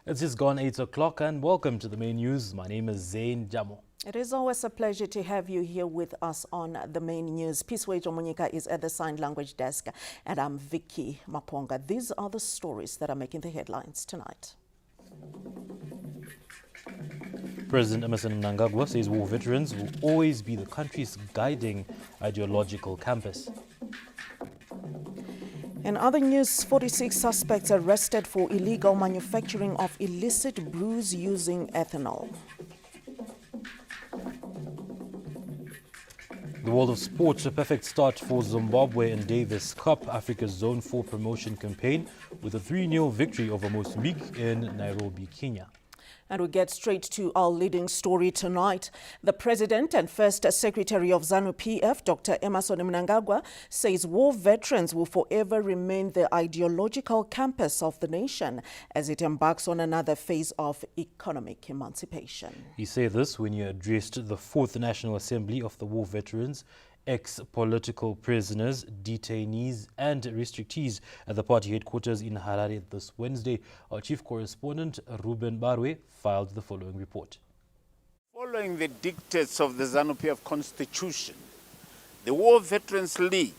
It's just gone 8 o'clock and welcome to the main news. My name is Zain Jamo. It is always a pleasure to have you here with us on the main news. Peaceway Jomunyika is at the sign language desk and I'm Vicky Maponga. These are the stories that are making the headlines tonight. President Emmerson Mnangagwa says war veterans will always be the country's guiding ideological compass. In other news, 46 suspects arrested for illegal manufacturing of illicit brews using ethanol. The world of sports, a perfect start for Zimbabwe in Davis Cup, Africa's Zone 4 promotion campaign, with a 3-0 victory over Mozambique in Nairobi, Kenya. And we get straight to our leading story tonight. The President and First Secretary of ZANU-PF, Dr. Emmerson Mnangagwa, says war veterans will forever remain the ideological campus of the nation as it embarks on another phase of economic emancipation. He said this when he addressed the 4th National Assembly of the War Veterans, ex-political prisoners, detainees and restrictees at the party headquarters in Harare this Wednesday. Our chief correspondent, Ruben Barwe, filed the following report. Following the dictates of the ZANU-PF Constitution, the War Veterans League,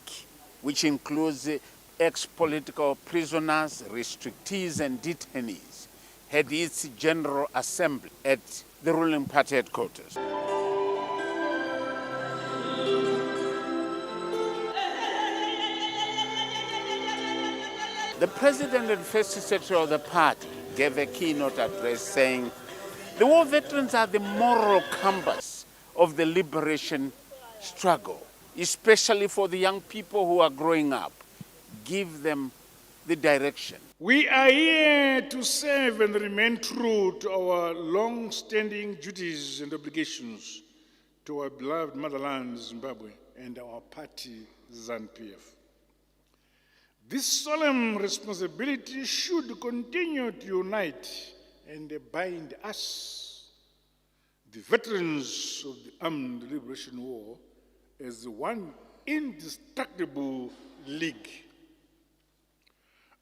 which includes ex-political prisoners, restrictees and detainees, had its General Assembly at the ruling party headquarters. The President and First Secretary of the party gave a keynote address saying, the war veterans are the moral compass of the liberation struggle, especially for the young people who are growing up. Give them the direction. We are here to serve and remain true to our long-standing duties and obligations to our beloved motherland, Zimbabwe, and our party, ZANU-PF. This solemn responsibility should continue to unite and bind us, the veterans of the Armed Liberation War, as one indestructible league.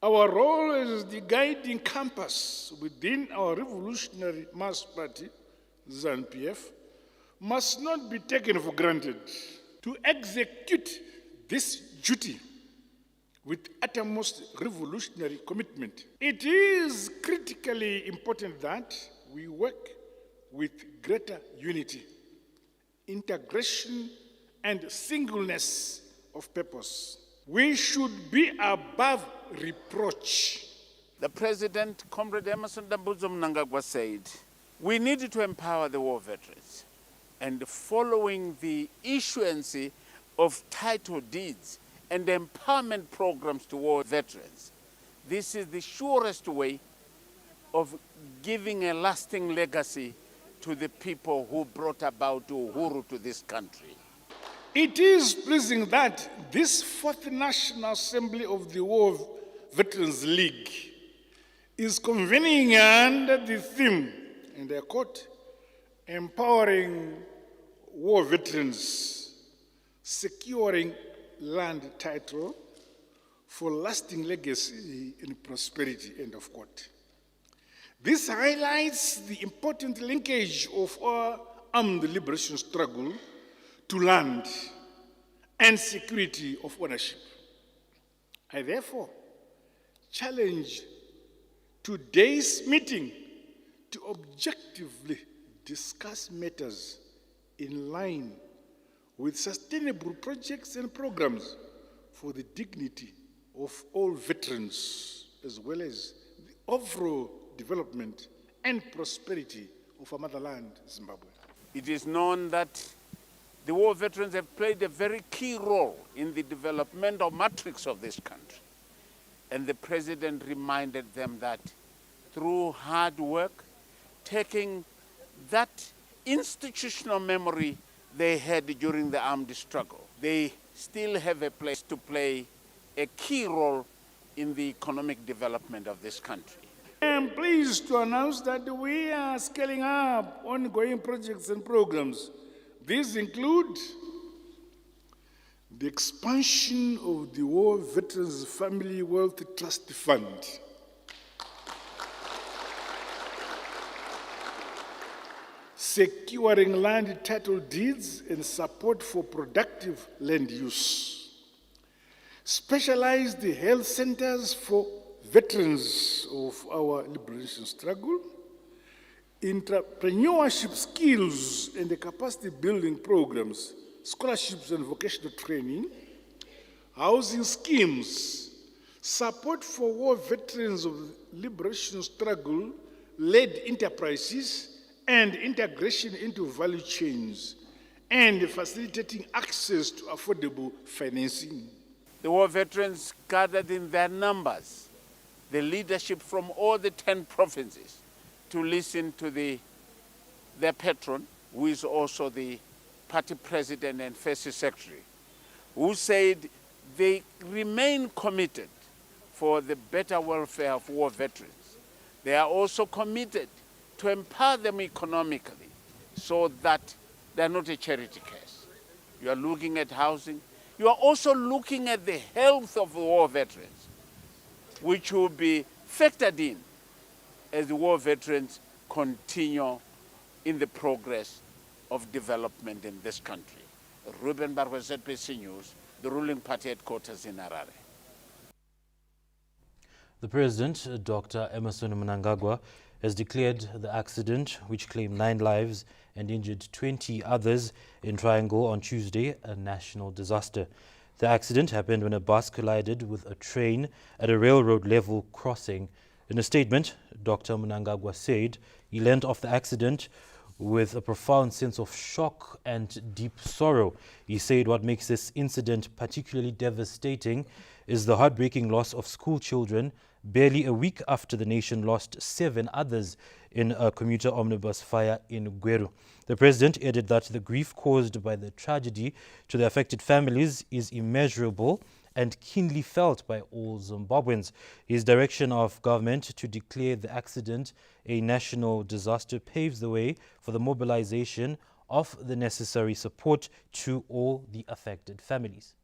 Our role as the guiding compass within our revolutionary mass party, ZANU-PF, must not be taken for granted. To execute this duty with uttermost revolutionary commitment, it is critically important that we work with greater unity, integration, and singleness of purpose. We should be above reproach. The President, Comrade Emmerson Dambudzo Mnangagwa, said, we need to empower the war veterans. And following the issuance of title deeds and empowerment programs to war veterans, this is the surest way of giving a lasting legacy to the people who brought about Uhuru to this country. It is pleasing that this 4th National Assembly of the War Veterans League is convening under the theme, and I quote, empowering war veterans, securing land title for lasting legacy and prosperity, end of quote. This highlights the important linkage of our armed liberation struggle to land and security of ownership. I therefore challenge today's meeting to objectively discuss matters in line with sustainable projects and programs for the dignity of all veterans, as well as the overall development and prosperity of our motherland, Zimbabwe. It is known that the war veterans have played a very key role in the developmental matrix of this country. And the President reminded them that through hard work, taking that institutional memory they had during the armed struggle, they still have a place to play a key role in the economic development of this country. I am pleased to announce that we are scaling up ongoing projects and programs. These include the expansion of the War Veterans Family Wealth Trust Fund, securing land title deeds and support for productive land use, specialized health centers for veterans of our liberation struggle, entrepreneurship skills and the capacity building programs, scholarships and vocational training, housing schemes, support for war veterans of liberation struggle led enterprises, and integration into value chains, and facilitating access to affordable financing. The war veterans gathered in their numbers the leadership from all the 10 provinces to listen to their patron, who is also the party president and first secretary, who said they remain committed for the better welfare of war veterans. They are also committed to empower them economically so that they're not a charity case. You are looking at housing. You are also looking at the health of the war veterans, which will be factored in as the war veterans continue in the progress of development in this country. Ruben Barwe, ZBC News, the ruling party headquarters in Harare. The President, Dr. Emmerson Mnangagwa, has declared the accident, which claimed 9 lives and injured 20 others in Triangle on Tuesday, a national disaster. The accident happened when a bus collided with a train at a railroad level crossing. In a statement, Dr. Mnangagwa said he learned of the accident with a profound sense of shock and deep sorrow. He said what makes this incident particularly devastating is the heartbreaking loss of school children barely a week after the nation lost 7 others in a commuter omnibus fire in Gweru. The president added that the grief caused by the tragedy to the affected families is immeasurable and keenly felt by all Zimbabweans. His direction of government to declare the accident a national disaster paves the way for the mobilization of the necessary support to all the affected families.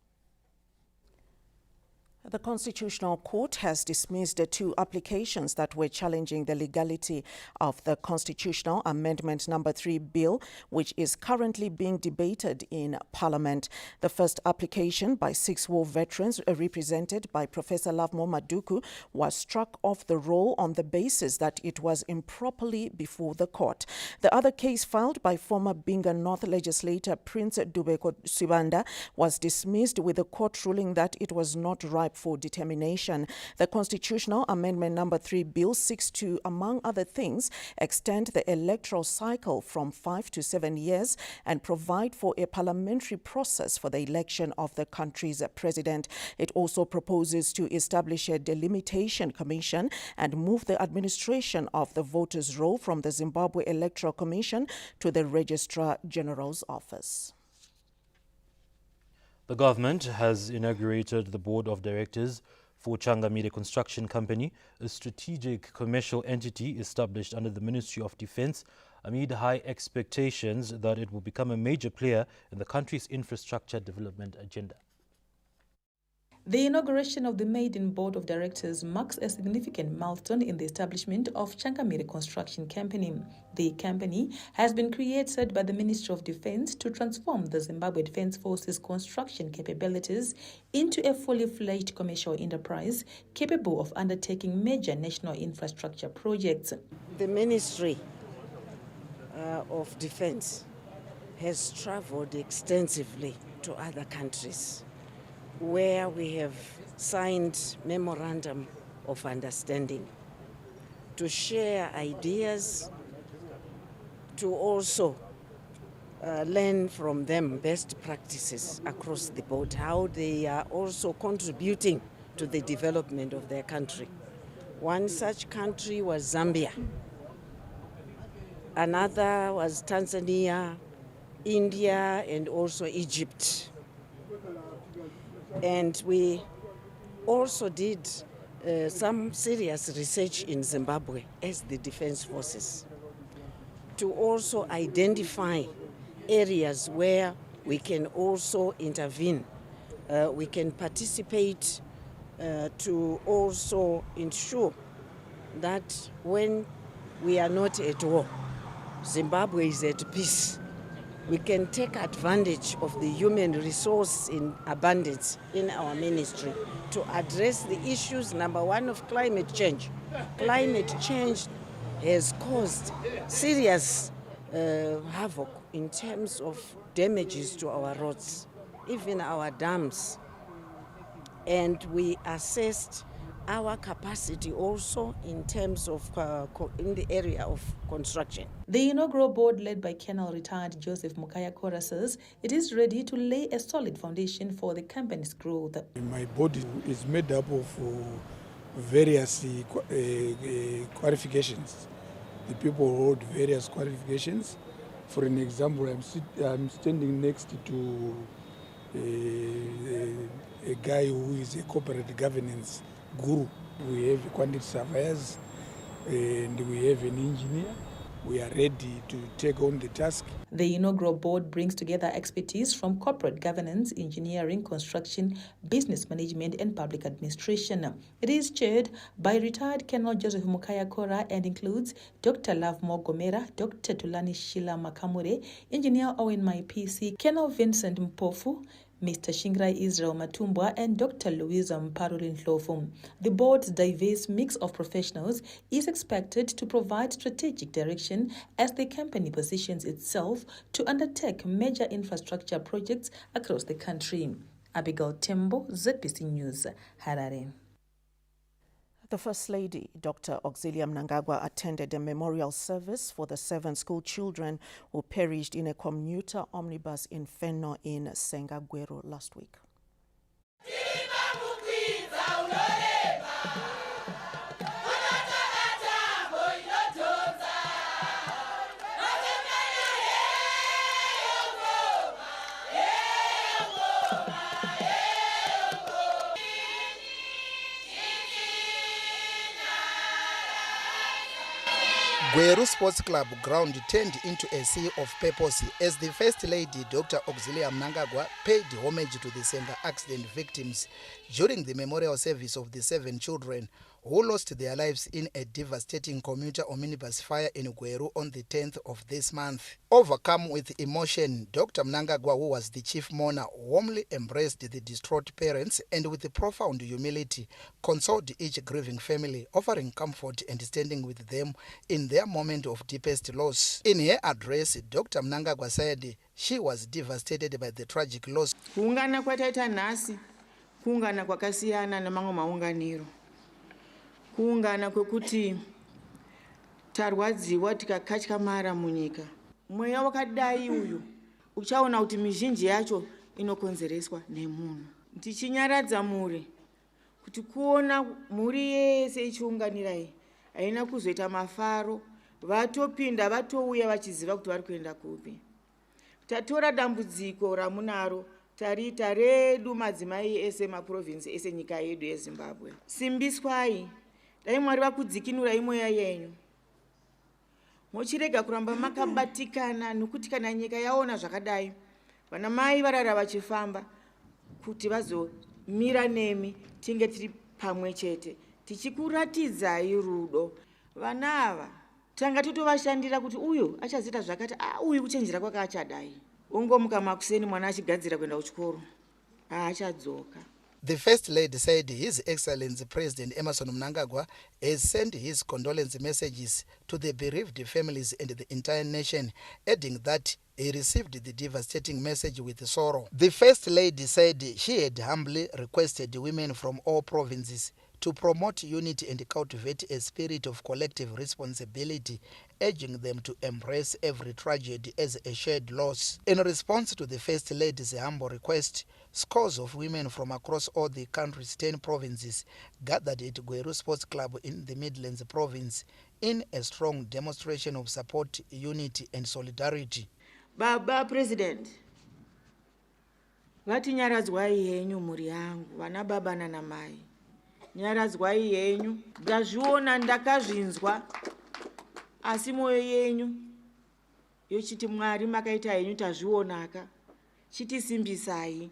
The Constitutional Court has dismissed the 2 applications that were challenging the legality of the Constitutional Amendment No. 3 bill, which is currently being debated in Parliament. The first application by 6 war veterans represented by Professor Lovemore Maduku was struck off the roll on the basis that it was improperly before the court. The other case filed by former Binga North legislator Prince Dubeko Sibanda was dismissed with the court ruling that it was not ripe for determination. The Constitutional Amendment No. 3 bill seeks to, among other things, extend the electoral cycle from 5 to 7 years and provide for a parliamentary process for the election of the country's president. It also proposes to establish a delimitation commission and move the administration of the voters' roll from the Zimbabwe Electoral Commission to the Registrar General's office. The government has inaugurated the board of directors for Changamire Construction Company, a strategic commercial entity established under the Ministry of Defense amid high expectations that it will become a major player in the country's infrastructure development agenda. The inauguration of the maiden board of directors marks a significant milestone in the establishment of Changamire Construction Company. The company has been created by the Ministry of Defense to transform the Zimbabwe Defense Forces construction capabilities into a fully fledged commercial enterprise capable of undertaking major national infrastructure projects. The Ministry of Defense has traveled extensively to other countries where we have signed memorandum of understanding to share ideas, to also learn from them best practices across the board, how they are also contributing to the development of their country. One such country was Zambia. Another was Tanzania, India, and also Egypt. And we also did some serious research in Zimbabwe as the Defense Forces to also identify areas where we can also intervene. We can participate to also ensure that when we are not at war, Zimbabwe is at peace. We can take advantage of the human resource in abundance in our ministry to address the issues, number one, of climate change. Climate change has caused serious havoc in terms of damages to our roads, even our dams. And we assessed our capacity also in terms of in the area of construction. The inaugural board, led by Colonel retired Joseph Mukaya-Kora, says it is ready to lay a solid foundation for the company's growth. My board is made up of various qualifications. The people hold various qualifications. For an example, I'm standing next to a guy who is a corporate governance guru. We have quantity surveyors and we have an engineer. We are ready to take on the task. The inaugural board brings together expertise from corporate governance, engineering, construction, business management, and public administration. It is chaired by retired Colonel Joseph Mukaya-Kora and includes Dr. Lovemore Gomera, Dr. Tulani Shila Makamure, Engineer Owen Maipisi, Colonel Vincent Mpofu, Mr. Shingrai Israel Matumbwa, and Dr. Louisa Mparulin Ndlovu. The board's diverse mix of professionals is expected to provide strategic direction as the company positions itself to undertake major infrastructure projects across the country. Abigail Tembo, ZBC News, Harare. The First Lady, Dr. Auxilia Mnangagwa, attended a memorial service for the 7 school children who perished in a commuter omnibus inferno in Sengagweru last week. Gweru Sports Club ground turned into a sea of purpose as the First Lady, Dr. Auxilia Mnangagwa, paid homage to the Senga accident victims during the memorial service of the 7 children who lost their lives in a devastating commuter omnibus fire in Gweru on the 10th of this month. Overcome with emotion, Dr. Mnangagwa, who was the chief mourner, warmly embraced the distraught parents and with profound humility consoled each grieving family, offering comfort and standing with them in their moment of deepest loss. In her address, Dr. Mnangagwa said she was devastated by the tragic loss. Kuungana kwataita nhasi, kuungana kwakasiyana namamwe maunganiro. Kuungana kwekuti tarwadziwa tikakatyamara munyika. Mweya wakadai uyu uchaona kuti mizhinji yacho inokonzereswa nemunhu. Tichinyaradza muri kuti kuona muri yese ichiunganirai haina kuzoita mafaro, vatopinda vatouya vachiziva kuti vari kuenda kupi. Tatora dambudziko ramunaro tarita redu madzimai ese maprovinsi ese nyika yedu yeZimbabwe. Simbiswai, dai Mwari vakudzikinura mweya yenyu. Mochirega kuramba makabatikana nokuti kana nyika yaona zvakadai, vana mai varara vachifamba kuti vazomira nemi tinge tiri pamwe chete tichikuratidzai rudo. Vana ava tanga totovashandira kuti uyu achazita zvakati, uyu kuchenjera kwake achadai. Ungomuka makuseni mwana achigadzira kuenda kuchikoro, achadzoka. The First Lady said His Excellency President Emmerson Mnangagwa has sent his condolence messages to the bereaved families and the entire nation, adding that he received the devastating message with sorrow. The First Lady said she had humbly requested women from all provinces to promote unity and cultivate a spirit of collective responsibility, urging them to embrace every tragedy as a shared loss. In response to the First Lady's humble request, scores of women from across all the country's 10 provinces gathered at Gweru Sports Club in the Midlands province in a strong demonstration of support, unity and solidarity. Baba President, vati nyaradzwai yenyu muri yangu, vana baba nana mai. Nyaradzwai yenyu, ndazviona ndakazvinzwa, asi moyo yenyu yochiti Mwari makaita yenyu tazvionaka, chitisimbisai,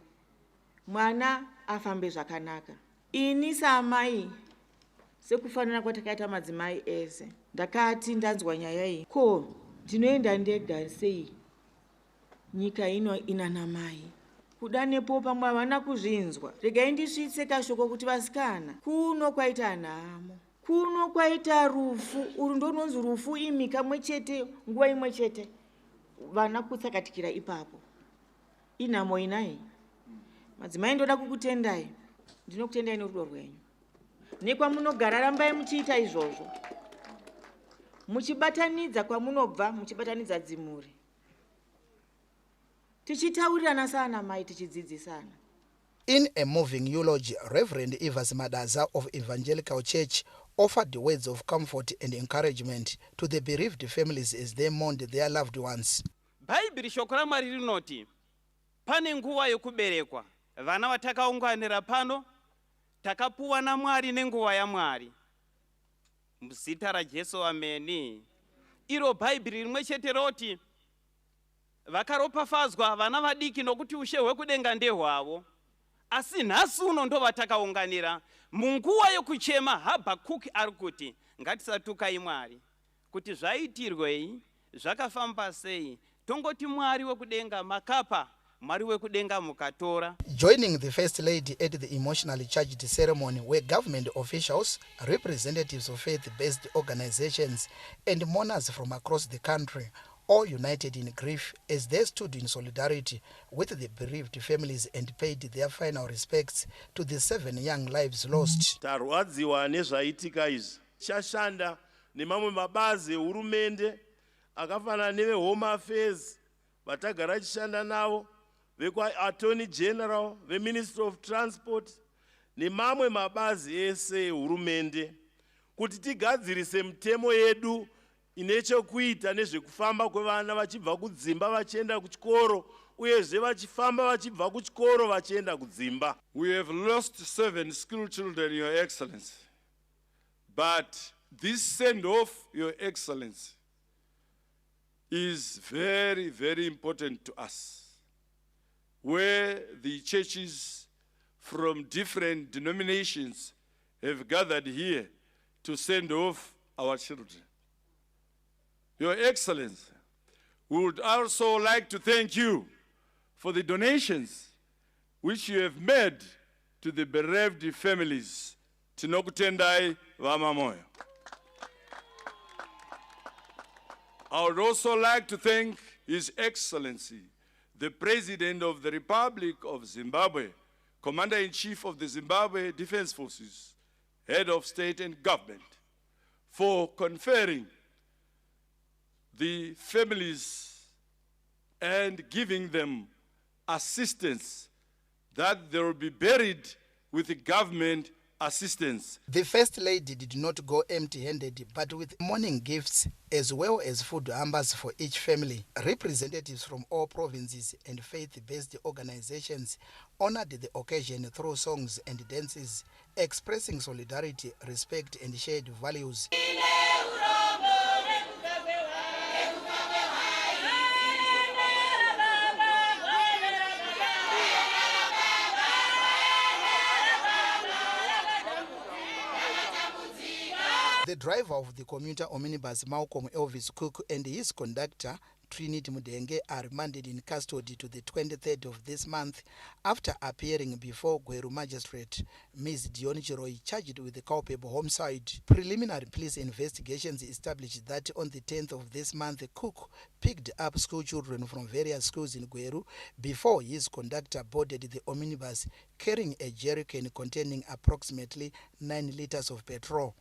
mwana afambe zvakanaka. Ini samai, sekufanana kwatakaita madzimai ese, ndakati ndanzwa nyaya iyi. Ko, ndinoenda ndega sei nyika ino ina namai kuda nepo pamwe havana kuzvinzwa. Regai ndisvitse kashoko kuti vasikana kuno kwaita nhamo, kuno kwaita rufu. Uru ndononzi rufu imi kamwe chete nguva imwe chete vana kutsakatikira ipapo. Inhamo inai madzimai ndoda kukutendai, ndinokutendai norudo rwenyu nekwamunogara. Rambai muchiita izvozvo muchibatanidza kwamunobva, muchibatanidza dzimuri, tichitaurirana sana mai, tichidzidzisana. In a moving eulogy, Reverend Evers Madaza of Evangelical Church offered words of comfort and encouragement to the bereaved families as they mourned their loved ones. Bhaibheri shoko raMwari rinoti pane nguva yokuberekwa. Vana vatakaunganira pano takapuwa naMwari nenguva yaMwari. Muzita raJesu, ameni. Iro Bhaibheri rimwe chete roti vakaropafadzwa vana vadiki nokuti ushe hwekudenga ndehwavo. Asi nhasi uno ndo vatakaunganira munguva yokuchema. Habhakuki ari kuti ngatisatukai Mwari kuti zvaitirwei, zvakafamba sei. Tongoti Mwari wekudenga makapa, Mwari wekudenga mukatora. Joining the First Lady at the emotionally charged ceremony were government officials, representatives of faith-based organizations, and mourners from across the country, all united in grief as they stood in solidarity with the bereaved families and paid their final respects to the 7 young lives lost. Tarwadziwa nezvaitika izvi. Chashanda nemamwe mabazi ehurumende akafanana neveHome Affairs vatagara chishanda navo, vekwaAttorney General, veMinistry of Transport nemamwe mabazi ese ehurumende kuti tigadzirise mitemo yedu inechekuita nezvekufamba kwevana vachibva kudzimba vachienda kuchikoro uyezve vachifamba vachibva kuchikoro vachienda kudzimba. We have lost 7 school children, Your Excellency. But this send-off, Your Excellency, is very, very important to us, where the churches from different denominations have gathered here to send off our children. Your Excellency, we would also like to thank you for the donations which you have made to the bereaved families. Tinokutendai vamamoyo. I would also like to thank His Excellency, the President of the Republic of Zimbabwe, Commander-in-Chief of the Zimbabwe Defense Forces, Head of State and Government, for conferring the families and giving them assistance that they will be buried with the government assistance. The First Lady did not go empty-handed, but with mourning gifts as well as food hampers for each family. Representatives from all provinces and faith-based organizations honored the occasion through songs and dances, expressing solidarity, respect, and shared values. The driver of the commuter omnibus, Malcolm Elvis Cook, and his conductor, Trinity Mudenge, are remanded in custody to the 23rd of this month after appearing before Gweru Magistrate Ms. Dion Chiroy, charged with the culpable homicide. Preliminary police investigations established that on the 10th of this month, Cook picked up school children from various schools in Gweru before his conductor boarded the omnibus carrying a jerrycan containing approximately 9 liters of petrol.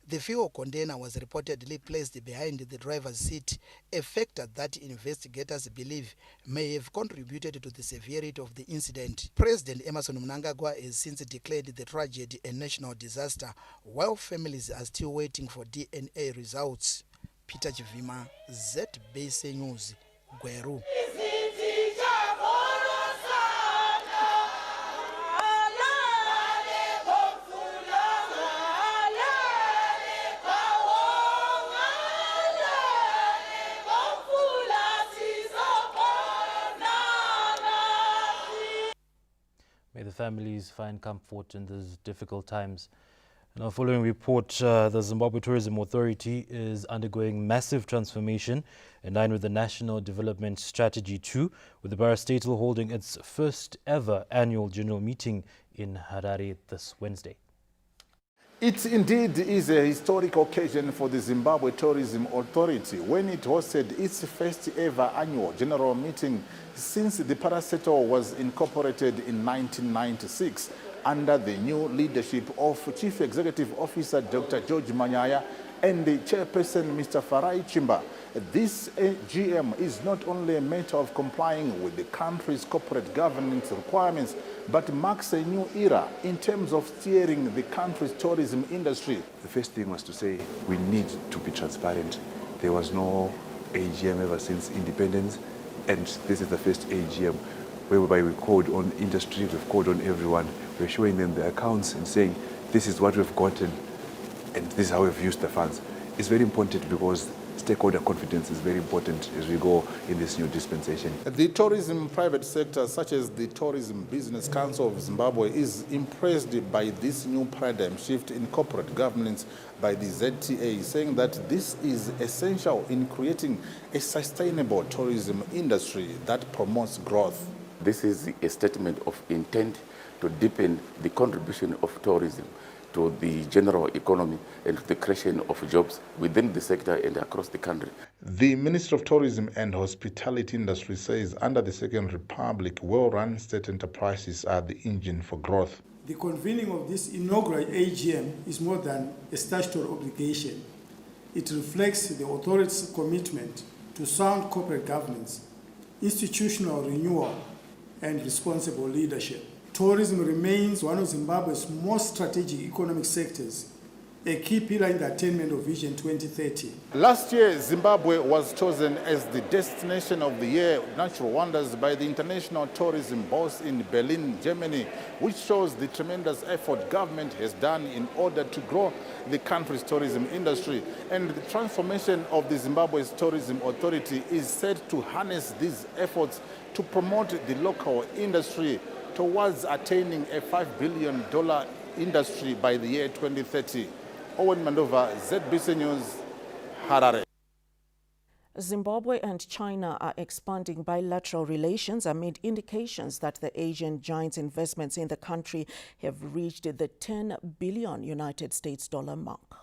The fuel container was reportedly placed behind the driver's seat, a factor that investigators believe may have contributed to the severity of the incident. President Emmerson Mnangagwa has since declared the tragedy a national disaster, while families are still waiting for DNA results. Peter Chivima, ZBC News, Gweru. May the families find comfort in these difficult times. Now, following report, the Zimbabwe Tourism Authority is undergoing massive transformation in line with the National Development Strategy 2, with the parastatal holding its first ever annual general meeting in Harare this Wednesday. It indeed is a historic occasion for the Zimbabwe Tourism Authority when it hosted its first ever annual general meeting since the parastatal was incorporated in 1996 under the new leadership of Chief Executive Officer Dr. George Manyaya and the chairperson Mr. Farai Chimba. This GM is not only a matter of complying with the country's corporate governance requirements, but marks a new era in terms of steering the country's tourism industry. The first thing was to say we need to be transparent. There was no AGM ever since independence, and this is the first AGM whereby we called on industry, we've called on everyone. We're showing them the accounts and saying this is what we've gotten and this is how we've used the funds. It's very important because stakeholder confidence is very important as we go in this new dispensation. The tourism private sector, such as the Tourism Business Council of Zimbabwe, is impressed by this new paradigm shift in corporate governance by the ZTA, saying that this is essential in creating a sustainable tourism industry that promotes growth. This is a statement of intent to deepen the contribution of tourism to the general economy and to the creation of jobs within the sector and across the country. The Minister of Tourism and Hospitality Industry says under the Second Republic, well-run state enterprises are the engine for growth. The convening of this inaugural AGM is more than a statutory obligation. It reflects the authority's commitment to sound corporate governance, institutional renewal, and responsible leadership. Tourism remains one of Zimbabwe's most strategic economic sectors, a key pillar in the attainment of Vision 2030. Last year, Zimbabwe was chosen as the Destination of the Year Natural Wonders by the International Tourism Boss in Berlin, Germany, which shows the tremendous effort government has done in order to grow the country's tourism industry. And the transformation of the Zimbabwe's Tourism Authority is set to harness these efforts to promote the local industry towards attaining a $5 billion industry by the year 2030. Owen Mandova, ZBC News, Harare. Zimbabwe and China are expanding bilateral relations amid indications that the Asian giant's investments in the country have reached the $10 billion United States dollar mark.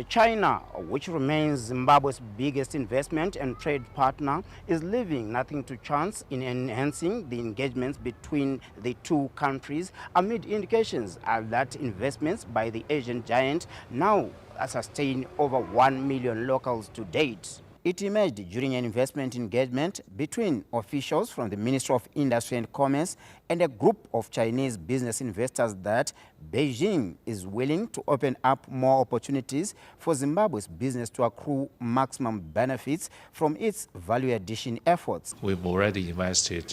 China, which remains Zimbabwe's biggest investment and trade partner, is leaving nothing to chance in enhancing the engagements between the two countries amid indications that investments by the Asian giant now sustain over 1 million locals to date. It emerged during an investment engagement between officials from the Ministry of Industry and Commerce and a group of Chinese business investors that Beijing is willing to open up more opportunities for Zimbabwe's business to accrue maximum benefits from its value addition efforts. We've already invested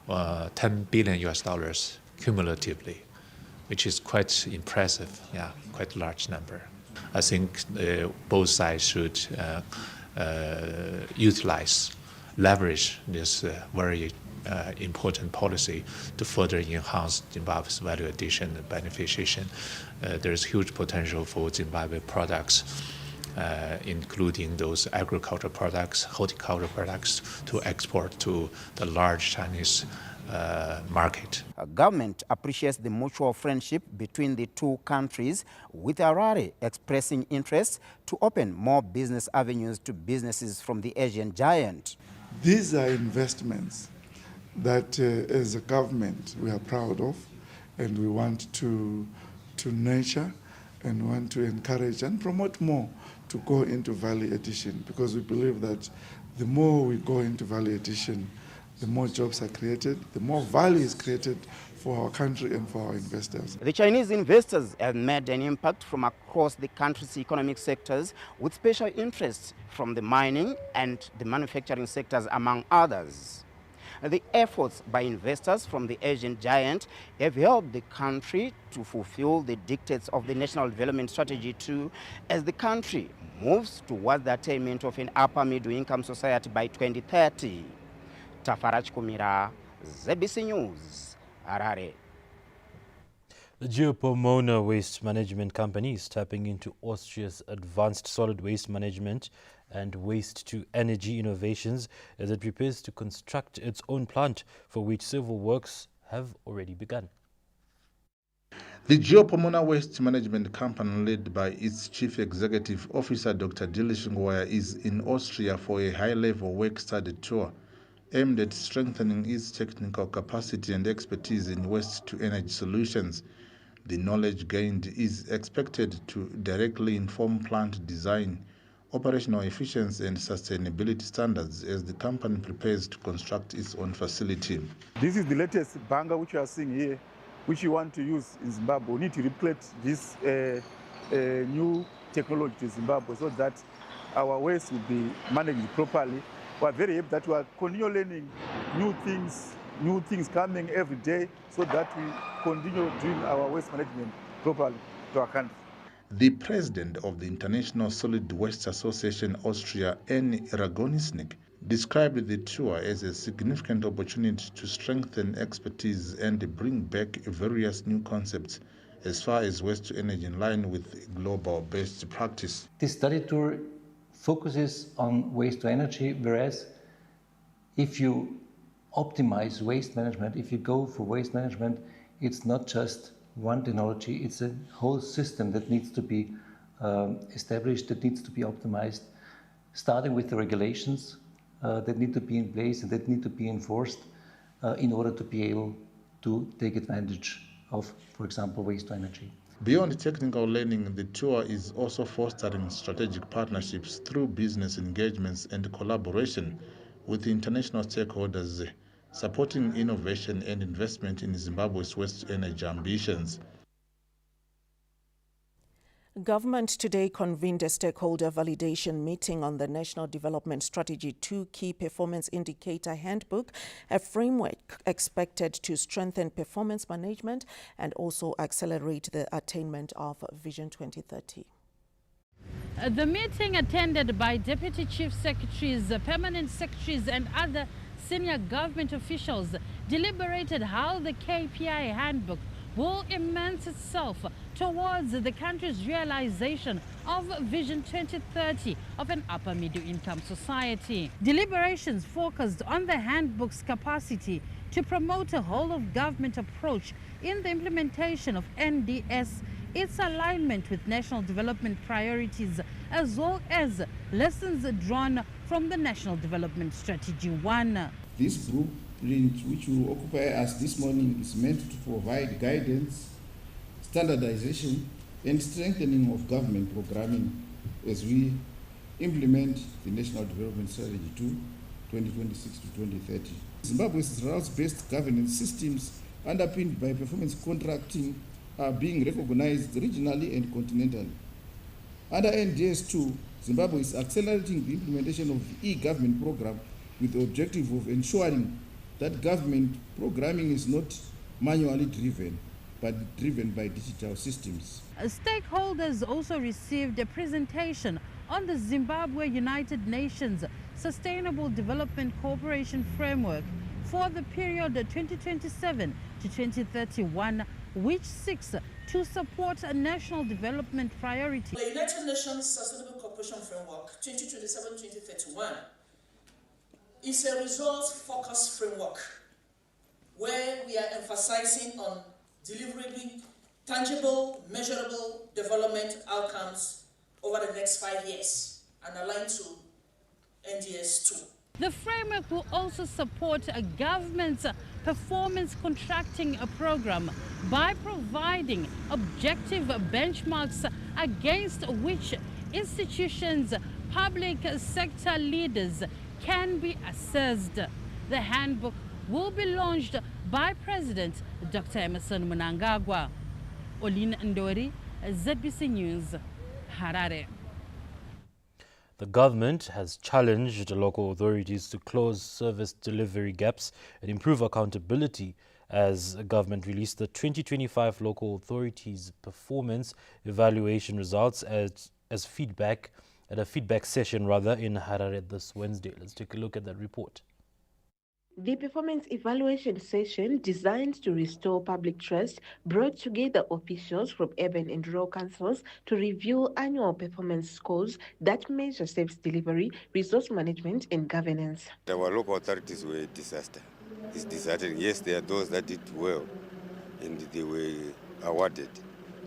$10 billion US dollars cumulatively, which is quite impressive, quite a large number. I think both sides should leverage this very important policy to further enhance Zimbabwe's value addition and beneficiation. There's huge potential for Zimbabwe products, including those agricultural products, horticultural products, to export to the large Chinese market. Government appreciates the mutual friendship between the two countries, with Harare expressing interest to open more business avenues to businesses from the Asian giant. These are investments that as a government we are proud of, and we want to nurture and want to encourage and promote more to go into value addition, because we believe that the more we go into value addition, the more jobs are created, the more value is created for our country and for our investors. The Chinese investors have made an impact from across the country's economic sectors, with special interests from the mining and the manufacturing sectors, among others. The efforts by investors from the Asian giant have helped the country to fulfill the dictates of the National Development Strategy 2 as the country moves towards the attainment of an upper middle income society by 2030. Tafarach Kumira, ZBC News, Harare. The Geopomona Waste Management Company is tapping into Austria's advanced solid waste management and waste-to-energy innovations as it prepares to construct its own plant, for which civil works have already begun. The Geopomona Waste Management Company, led by its Chief Executive Officer Dr. Dilish Ngwaya, is in Austria for a high-level work-study tour aimed at strengthening its technical capacity and expertise in waste-to-energy solutions. The knowledge gained is expected to directly inform plant design, operational efficiency and sustainability standards as the company prepares to construct its own facility. This is the latest banger which you are seeing here, which you want to use in Zimbabwe. We need to replicate this new technology to Zimbabwe so that our waste will be managed properly. We are very happy that we are continually learning new things coming every day so that we continue doing our waste management properly to our country. The president of the International Solid Waste Association Austria, Anne Ragonisnik, described the tour as a significant opportunity to strengthen expertise and bring back various new concepts as far as waste-to-energy in line with global best practice. This study tour focuses on waste-to-energy, whereas if you optimize waste management, if you go for waste management, it's not just one technology, it's a whole system that needs to be established, that needs to be optimized, starting with the regulations that need to be in place and that need to be enforced in order to be able to take advantage of, for example, waste-to-energy. Beyond technical learning, the tour is also fostering strategic partnerships through business engagements and collaboration with international stakeholders, supporting innovation and investment in Zimbabwe's waste-to-energy ambitions. Government today convened a stakeholder validation meeting on the National Development Strategy 2 Key Performance Indicator Handbook, a framework expected to strengthen performance management and also accelerate the attainment of Vision 2030. The meeting, attended by Deputy Chief Secretaries, Permanent Secretaries and other senior government officials, deliberated how the KPI handbook will immerse itself towards the country's realization of Vision 2030 of an upper middle income society. Deliberations focused on the handbook's capacity to promote a whole of government approach in the implementation of NDS, its alignment with national development priorities, as well as lessons drawn from the National Development Strategy 1. This group print, which will occupy us this morning, is meant to provide guidance, standardization and strengthening of government programming as we implement the National Development Strategy 2, 2026 to 2030. Zimbabwe's results-based governance systems underpinned by performance contracting are being recognized regionally and continentally. Under NDS 2, Zimbabwe is accelerating the implementation of the e-government program with the objective of ensuring that government programming is not manually driven, but driven by digital systems. Stakeholders also received a presentation on the Zimbabwe United Nations Sustainable Development Cooperation Framework for the period 2027 to 2031, which seeks to support a national development priority. The United Nations Sustainable Cooperation Framework 2027-2031 is a results-focused framework where we are emphasizing on delivering tangible, measurable development outcomes over the next 5 years and aligned to NDS 2. The framework will also support a government's performance contracting program by providing objective benchmarks against which institutions, public sector leaders can be assessed. The handbook will be launched by President Dr. Emmerson Mnangagwa. Olin Ndori, ZBC News, Harare. The government has challenged local authorities to close service delivery gaps and improve accountability as the government released the 2025 local authorities performance evaluation results as feedback at a feedback session in Harare this Wednesday. Let's take a look at that report. The performance evaluation session, designed to restore public trust, brought together officials from urban and rural councils to review annual performance scores that measure service delivery, resource management, and governance. Our local authorities were a disaster. It's disheartening. Yes, there are those that did well and they were awarded,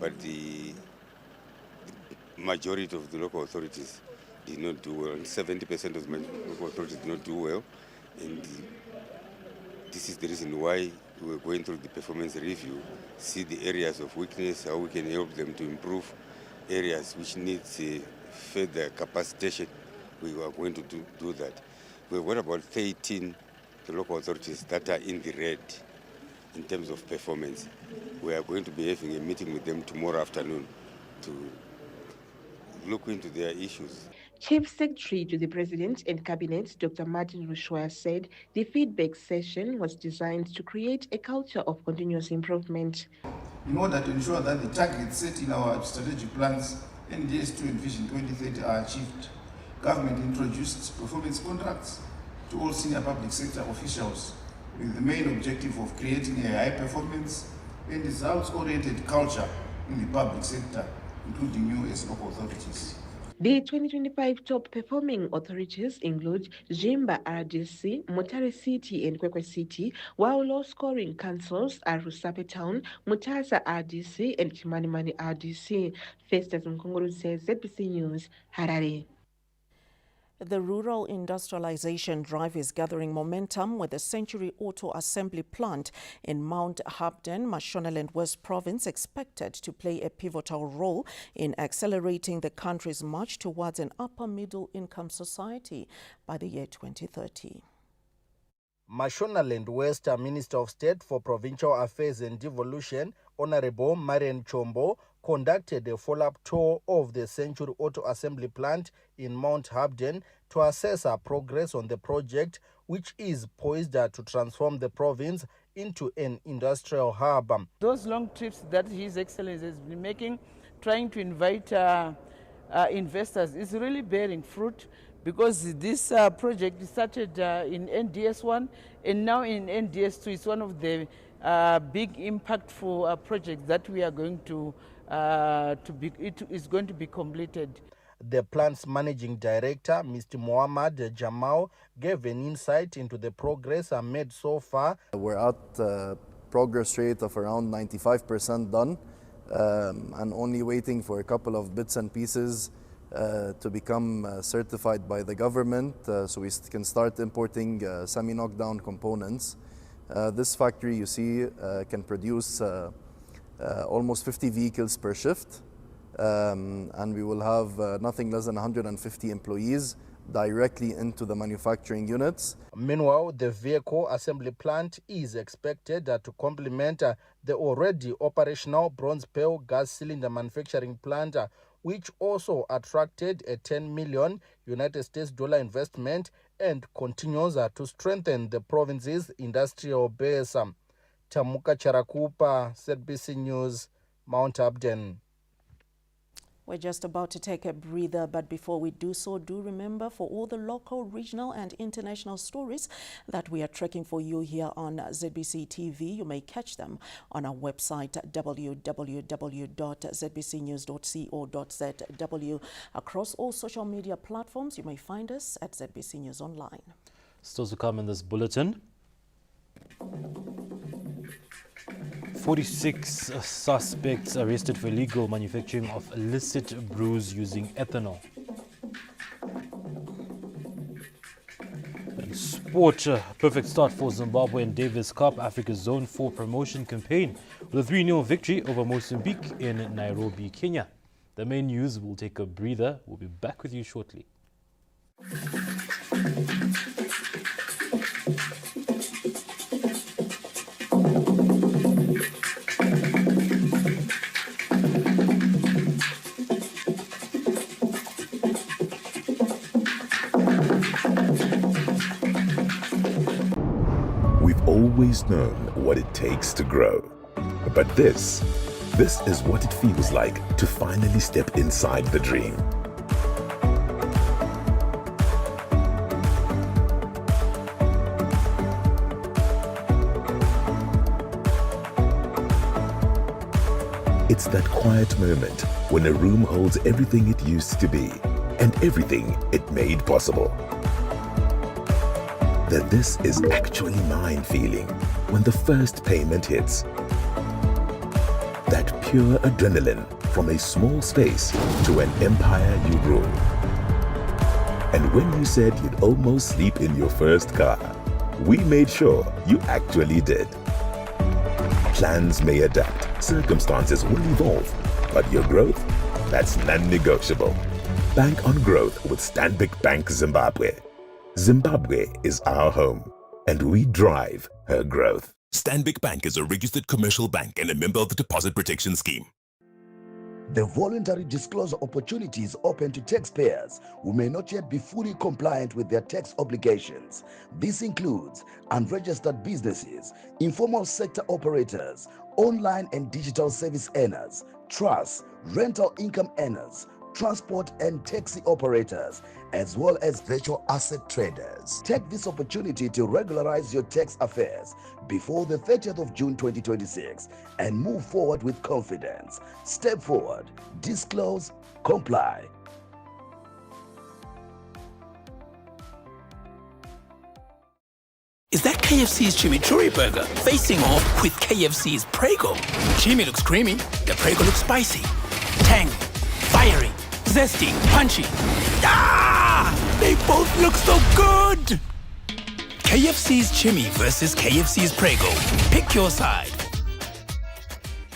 but the majority of the local authorities did not do well. 70% of the local authorities did not do well, and this is the reason why we were going through the performance review, see the areas of weakness, how we can help them to improve areas which need further capacitation. We are going to do that. We've got about 13 the local authorities that are in the red in terms of performance. We are going to be having a meeting with them tomorrow afternoon to look into their issues. Chief Secretary to the President and Cabinet, Dr. Martin Rushwa, said the feedback session was designed to create a culture of continuous improvement. In order to ensure that the targets set in our strategic plans, NDS2 and Vision 2030 are achieved, government introduced performance contracts to all senior public sector officials with the main objective of creating a high-performance and results-oriented culture in the public sector, including you as local authorities. The 2025 top performing authorities include Jimba RDC, Mutare City and Kwekwe City, while low scoring councils are Rusape Town, Mutasa RDC and Chimanimani RDC. Festus Mkonguru says ZBC News, Harare. The rural industrialization drive is gathering momentum with the Century Auto Assembly plant in Mount Hapden, Mashonaland West Province, expected to play a pivotal role in accelerating the country's march towards an upper middle income society by the year 2030. Mashonaland West Minister of State for Provincial Affairs and Devolution, Honorable Marian Chombo, conducted a follow-up tour of the Century Auto Assembly plant in Mount Hapden to assess our progress on the project, which is poised to transform the province into an industrial hub. Those long trips that His Excellency has been making, trying to invite investors, is really bearing fruit, because this project started in NDS1 and now in NDS2. It's one of the big impactful projects that we are going it is going to be completed. The plant's managing director, Mr. Mohammad Jamal, gave an insight into the progress made so far. We're at a progress rate of around 95% done, and only waiting for a couple of bits and pieces to become certified by the government, so we can start importing semi-knockdown components. This factory, you see, can produce almost 50 vehicles per shift, and we will have nothing less than 150 employees directly into the manufacturing units. Meanwhile, the vehicle assembly plant is expected to complement the already operational Bronze Pearl gas cylinder manufacturing plant, which also attracted a $10 million United States dollar investment and continues to strengthen the province's industrial base. Tamuka Charakupa, ZBC News, Mount Hapden. We're just about to take a breather, but before we do so, do remember, for all the local, regional and international stories that we are tracking for you here on ZBC TV, you may catch them on our website www.zbcnews.co.zw. Across all social media platforms, you may find us at ZBC News Online. Still to come in this bulletin. 46 suspects arrested for illegal manufacturing of illicit brews using ethanol. And sport, perfect start for Zimbabwe in Davis Cup, Africa's Zone 4 promotion campaign with a 3-0 victory over Mozambique in Nairobi, Kenya. The main news will take a breather. We'll be back with you shortly. Always known what it takes to grow. But this is what it feels like to finally step inside the dream. It's that quiet moment when a room holds everything it used to be and everything it made possible. That this is actually mine feeling when the first payment hits. That pure adrenaline from a small space to an empire you rule. And when you said you'd almost sleep in your first car, we made sure you actually did. Plans may adapt, circumstances will evolve, but your growth, that's non-negotiable. Bank on growth with Stanbic Bank Zimbabwe. Zimbabwe is our home, and we drive her growth. Stanbic Bank is a registered commercial bank and a member of the Deposit Protection Scheme. The voluntary disclosure opportunity is open to taxpayers who may not yet be fully compliant with their tax obligations. This includes unregistered businesses, informal sector operators, online and digital service earners, trusts, rental income earners, transport and taxi operators, as well as virtual asset traders. Take this opportunity to regularize your tax affairs before the 30th of June 2026 and move forward with confidence. Step forward, disclose, comply. Is that KFC's Chimichurri Burger facing off with KFC's Prego? Chimi looks creamy, the Prego looks spicy, tangy, fiery, zesty, punchy. Ah! They both look so good! KFC's Chimi versus KFC's Prego. Pick your side.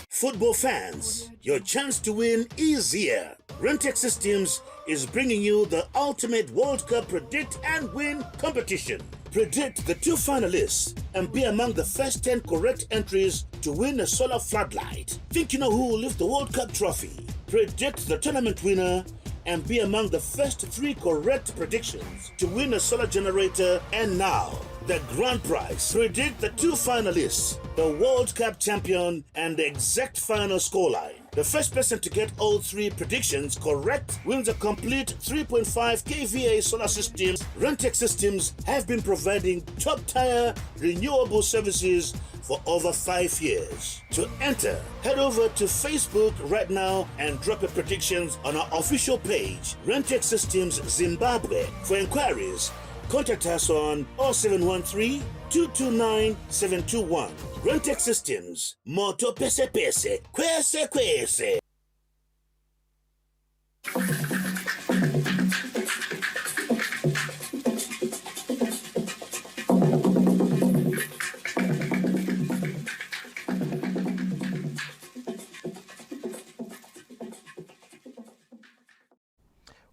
Football fans, your chance to win is here. Rentex Systems is bringing you the ultimate World Cup predict and win competition. Predict the 2 finalists and be among the first 10 correct entries to win a solar floodlight. Think you know who will lift the World Cup trophy? Predict the tournament winner and be among the first 3 correct predictions to win a solar generator. And now, the grand prize. Predict the 2 finalists, the World Cup champion, and the exact final scoreline. The first person to get all 3 predictions correct wins a complete 3.5 kVA solar system. Rentex Systems have been providing top-tier renewable services for over 5 years. To enter, head over to Facebook right now and drop your predictions on our official page, Rentex Systems Zimbabwe. For inquiries, contact us on 0713-229-721. Rentex Systems, Moto Pese Pese, Kwese Kwese.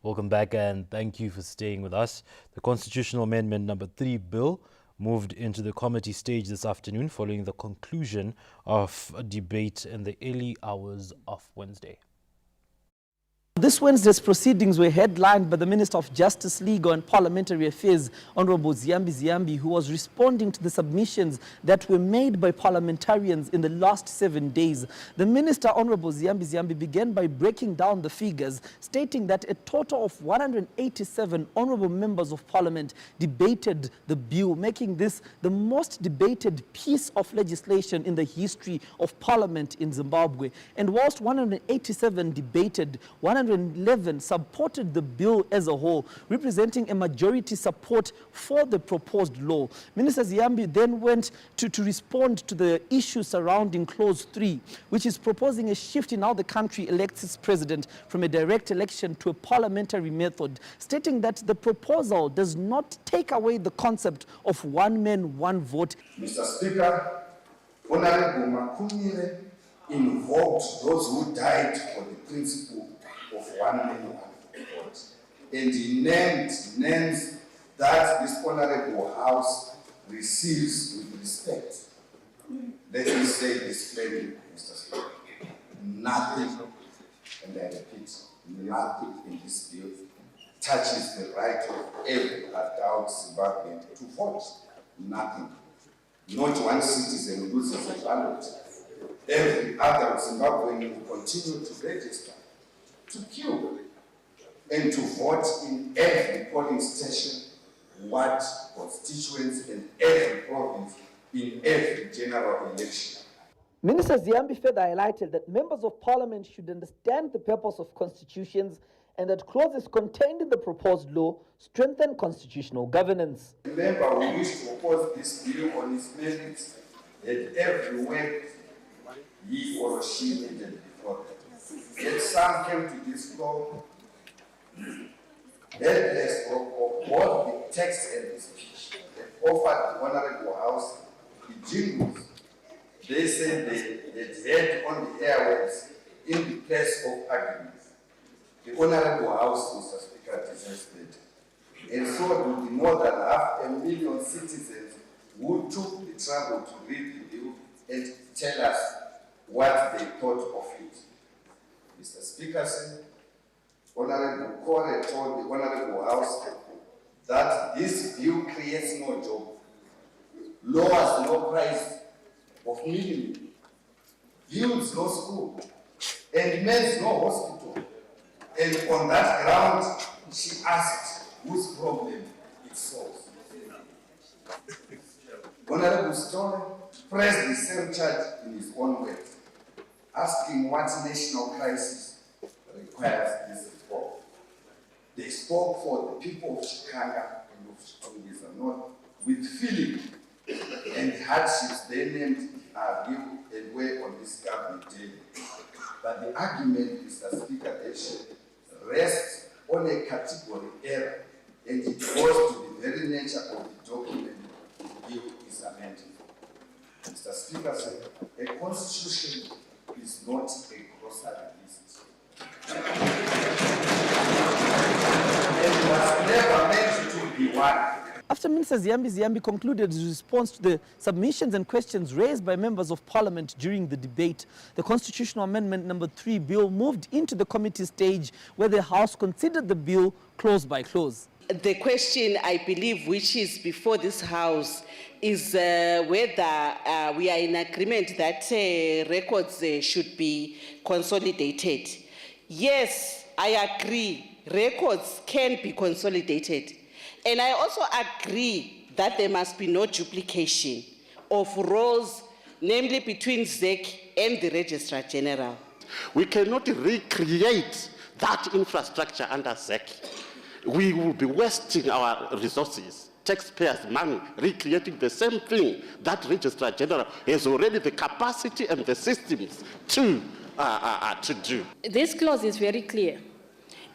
Welcome back and thank you for staying with us. The Constitutional Amendment number 3 bill moved into the committee stage this afternoon following the conclusion of a debate in the early hours of Wednesday. This Wednesday's proceedings were headlined by the Minister of Justice, Legal and Parliamentary Affairs, Honorable Ziyambi Ziyambi, who was responding to the submissions that were made by parliamentarians in the last 7 days. The Minister, Honorable Ziyambi Ziyambi, began by breaking down the figures, stating that a total of 187 honorable members of Parliament debated the bill, making this the most debated piece of legislation in the history of Parliament in Zimbabwe. And whilst 187 debated, 111 supported the bill as a whole, representing a majority support for the proposed law. Minister Ziyambi then went to respond to the issues surrounding Clause 3, which is proposing a shift in how the country elects its president from a direct election to a parliamentary method, stating that the proposal does not take away the concept of one man, one vote. Mr. Speaker, Honorable Makumile invoked those who died for the principle of one man, one vote. And he named names that this Honorable House receives with respect. Let me say this plainly, Mr. Speaker. Nothing, and I repeat, nothing in this bill touches the right of every adult Zimbabwean to vote. Nothing. Not one citizen loses a ballot. Every other Zimbabwean will continue to register, to queue, and to vote in every polling station, ward, constituency, and every province in every general election. Minister Ziyambi further highlighted that members of parliament should understand the purpose of constitutions and that clauses contained in the proposed law strengthen constitutional governance. The member who wished to oppose this bill on his merits had every word he or she needed before them. Yet some came to this floor helpless of both the text and the speech. They offered the Honorable House the jingles they said they had on the airwaves in the place of arguments. The Honorable House, Mr. Speaker, deserves that. And so do the more than 500,000 citizens who took the trouble to read the bill and tell us what they thought of it. Mr. Speaker said, Honorable Kore told the Honorable House that this bill creates no job, lowers no price of minimum, builds no school, and makes no hospital. And on that ground, she asked whose problem it solves. Honorable Story pressed the same charge in his own words, asking what national crisis requires this reform. They spoke for the people of Chikanga and of Chitungisa North with feeling and hardships they named are real and weigh on this government daily. But the argument, Mr. Speaker, rests on a category error, and it goes to the very nature of the document the bill is amending. Mr. Speaker said, a constitution is not a grocery list. It was never meant to be one. After Minister Ziyambi concluded his response to the submissions and questions raised by members of parliament during the debate, the Constitutional Amendment number 3 bill moved into the committee stage where the House considered the bill clause by clause. The question, I believe, which is before this House is whether we are in agreement that records should be consolidated. Yes, I agree, records can be consolidated. And I also agree that there must be no duplication of roles, namely between ZEC and the Registrar General. We cannot recreate that infrastructure under ZEC. We will be wasting our resources, taxpayers' money, recreating the same thing that Registrar General has already the capacity and the systems to do. This clause is very clear.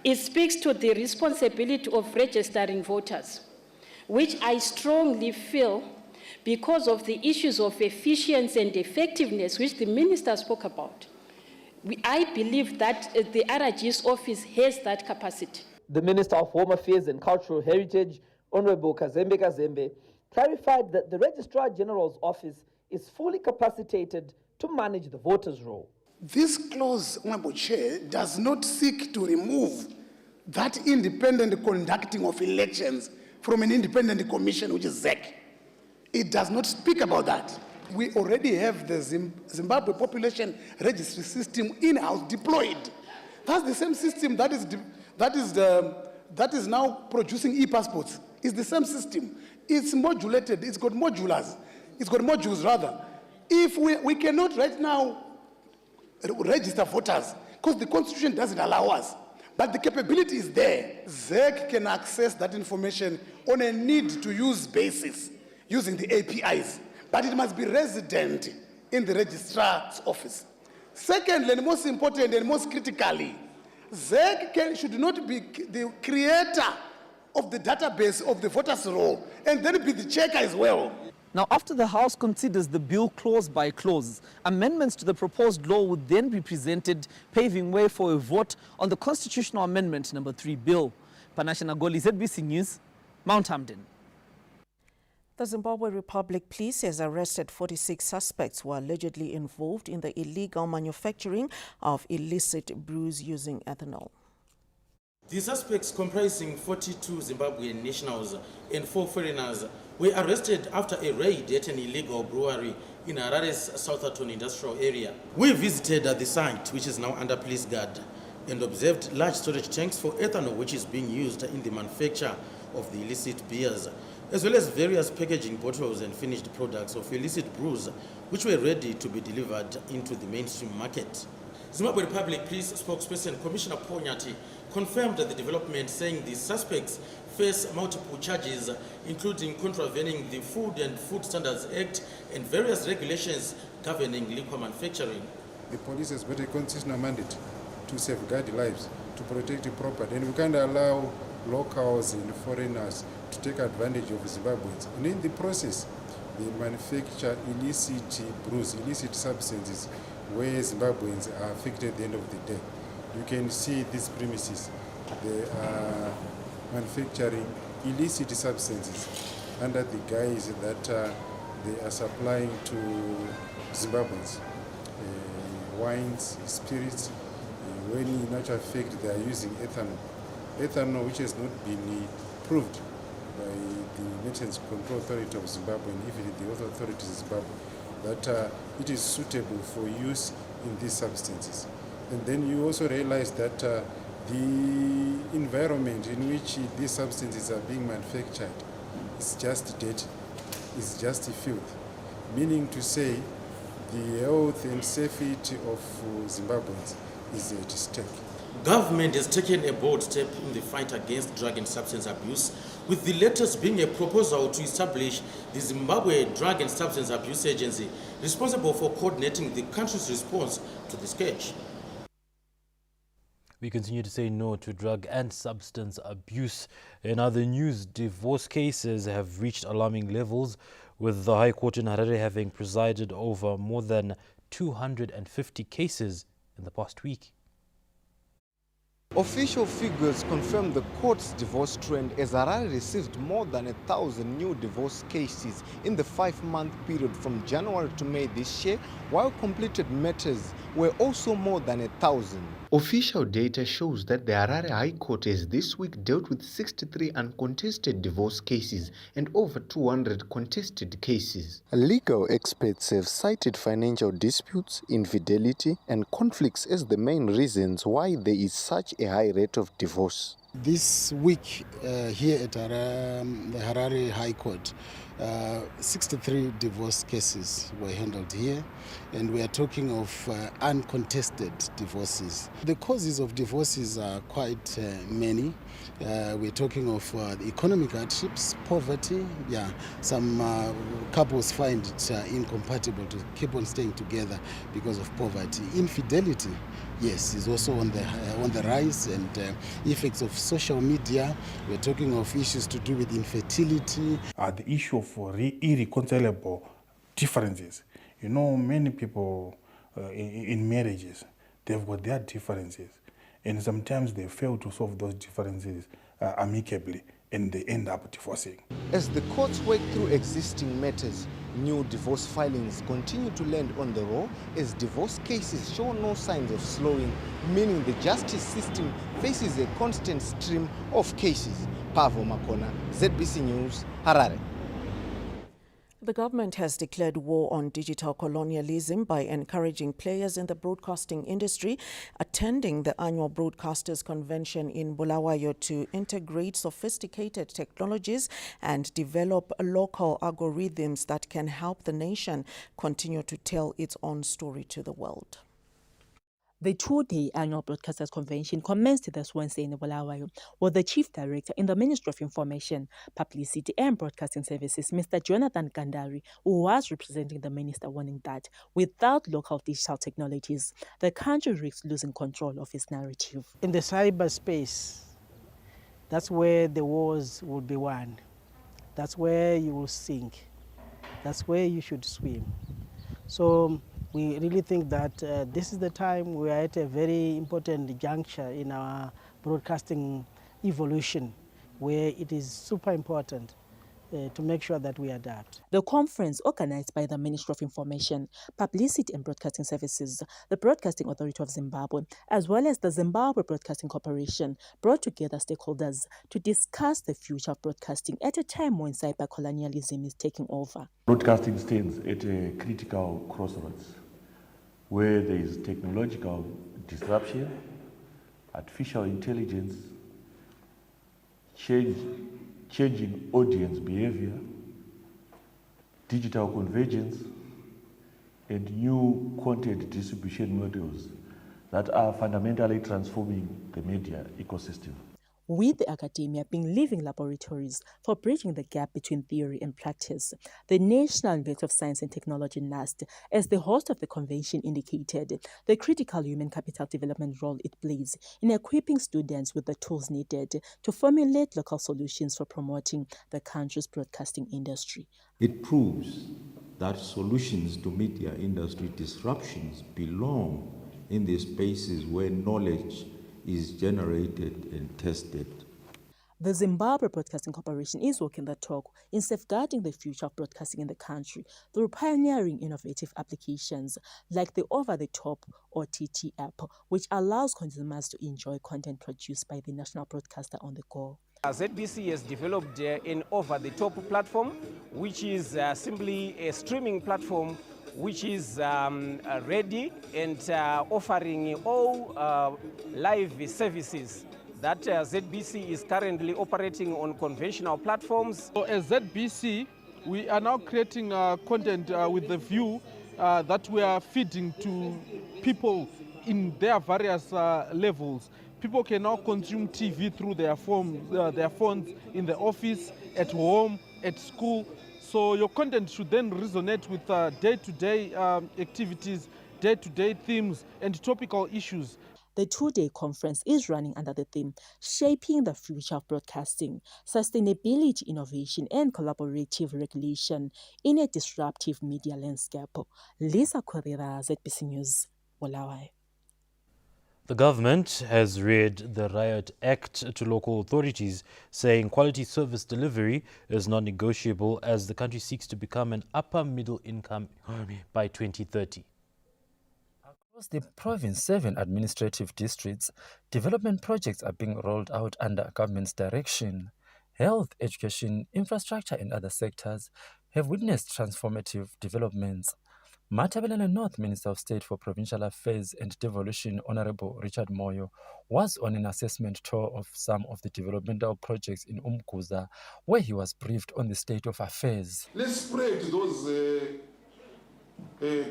It speaks to the responsibility of registering voters, which I strongly feel, because of the issues of efficiency and effectiveness, which the Minister spoke about, I believe that the RG's office has that capacity. The Minister of Home Affairs and Cultural Heritage, Honorable Kazembe Kazembe, clarified that the Registrar General's office is fully capacitated to manage the voters' roll. This clause, Honorable Chair, does not seek to remove that independent conducting of elections from an independent commission, which is ZEC. It does not speak about that. We already have the Zimbabwe Population Registry System in-house deployed. That's the same system that is now producing e-passports. It's the same system. It's modulated. It's got modulars. It's got modules, rather. If we cannot right now register voters, because the Constitution doesn't allow us, but the capability is there. ZEC can access that information on a need-to-use basis using the APIs, but it must be resident in the registrar's office. Secondly, and most important and most critically, ZEC should not be the creator of the database of the voters' roll and then be the checker as well. Now, after the House considers the bill clause by clause, amendments to the proposed law would then be presented, paving way for a vote on the Constitutional Amendment number 3 bill. Panashe Nagoli, ZBC News, Mount Hamden. The Zimbabwe Republic Police has arrested 46 suspects who are allegedly involved in the illegal manufacturing of illicit brews using ethanol. The suspects, comprising 42 Zimbabwean nationals and 4 foreigners, were arrested after a raid at an illegal brewery in Harare's Southerton industrial area. We visited the site, which is now under police guard, and observed large storage tanks for ethanol, which is being used in the manufacture of the illicit beers, as well as various packaging bottles and finished products of illicit brews, which were ready to be delivered into the mainstream market. Zimbabwe Republic Police spokesperson Commissioner Paul Nyati confirmed the development, saying the suspects face multiple charges, including contravening the Food and Food Standards Act and various regulations governing liquor manufacturing. The police has got a constitutional mandate to safeguard lives, to protect property, and we can't allow locals and foreigners to take advantage of Zimbabweans. And in the process, they manufacture illicit brews, illicit substances, where Zimbabweans are affected at the end of the day. You can see these premises. They are manufacturing illicit substances under the guise that they are supplying to Zimbabweans. Wines, spirits, when in actual fact they are using ethanol. Ethanol which has not been proved by the Medicines Control Authority of Zimbabwe and even the other authorities in Zimbabwe that it is suitable for use in these substances. And then you also realize that the environment in which these substances are being manufactured is just dirty, is just filth, meaning to say the health and safety of Zimbabweans is at stake. Government has taken a bold step in the fight against drug and substance abuse, with the latest being a proposal to establish the Zimbabwe Drug and Substance Abuse Agency, responsible for coordinating the country's response to the scourge. We continue to say no to drug and substance abuse. In other news, divorce cases have reached alarming levels, with the High Court in Harare having presided over more than 250 cases in the past week. Official figures confirm the court's divorce trend as Harare received more than 1,000 new divorce cases in the 5-month period from January to May this year, while completed matters were also more than 1,000. Official data shows that the Harare High Court has this week dealt with 63 uncontested divorce cases and over 200 contested cases. Legal experts have cited financial disputes, infidelity, and conflicts as the main reasons why there is such a high rate of divorce. This week here at the Harare High Court, 63 divorce cases were handled here, and we are talking of uncontested divorces. The causes of divorces are quite many. We're talking of economic hardships, poverty. Some couples find it incompatible to keep on staying together because of poverty. Infidelity, yes, is also on the rise, and effects of social media. We're talking of issues to do with infertility. The issue of irreconcilable differences. You know, many people in marriages, they've got their differences, and sometimes they fail to solve those differences amicably, and they end up divorcing. As the courts work through existing matters, new divorce filings continue to land on the roll as divorce cases show no signs of slowing, meaning the justice system faces a constant stream of cases. Pavo Makona, ZBC News, Harare. The government has declared war on digital colonialism by encouraging players in the broadcasting industry attending the annual Broadcasters Convention in Bulawayo to integrate sophisticated technologies and develop local algorithms that can help the nation continue to tell its own story to the world. The two-day annual Broadcasters Convention commenced this Wednesday in Bulawayo with the Chief Director in the Ministry of Information, Publicity and Broadcasting Services, Mr. Jonathan Kandari, who was representing the minister, warning that without local digital technologies, the country risks losing control of its narrative. In the cyberspace, that's where the wars will be won. That's where you will sink. That's where you should swim. So we really think that this is the time we are at a very important juncture in our broadcasting evolution, where it is super important to make sure that we adapt. The conference, organized by the Ministry of Information, Publicity and Broadcasting Services, the Broadcasting Authority of Zimbabwe, as well as the Zimbabwe Broadcasting Corporation, brought together stakeholders to discuss the future of broadcasting at a time when cyber-colonialism is taking over. Broadcasting stands at a critical crossroads where there is technological disruption artificial intelligence, changing audience behavior, digital convergence, and new content distribution models that are fundamentally transforming the media ecosystem. With the academia being living laboratories for bridging the gap between theory and practice, the National University of Science and Technology, NUST, as the host of the convention, indicated the critical human capital development role it plays in equipping students with the tools needed to formulate local solutions for promoting the country's broadcasting industry. It proves that solutions to media industry disruptions belong in the spaces where knowledge is generated and tested. The Zimbabwe Broadcasting Corporation is walking the talk in safeguarding the future of broadcasting in the country through pioneering innovative applications like the over-the-top OTT app, which allows consumers to enjoy content produced by the national broadcaster on the go. ZBC has developed an over-the-top platform, which is simply a streaming platform which is ready and offering all live services that ZBC is currently operating on conventional platforms. So as ZBC, we are now creating content with the view that we are feeding to people in their various levels. People can now consume TV through their phones in the office, at home, at school. So your content should then resonate with day-to-day activities, day-to-day themes, and topical issues. The two-day conference is running under the theme Shaping the Future of Broadcasting, Sustainability, Innovation, and Collaborative Regulation in a Disruptive Media Landscape. Lisa Correa, ZBC News, Bulawayo. The government has read the Riot Act to local authorities, saying quality service delivery is non-negotiable as the country seeks to become an upper middle income economy by 2030. Across the province's 7 administrative districts, development projects are being rolled out under government's direction. Health, education, infrastructure and other sectors have witnessed transformative developments. Matabeleland North Minister of State for Provincial Affairs and Devolution, Honorable Richard Moyo, was on an assessment tour of some of the developmental projects in Umkuza, where he was briefed on the state of affairs. Let's spread those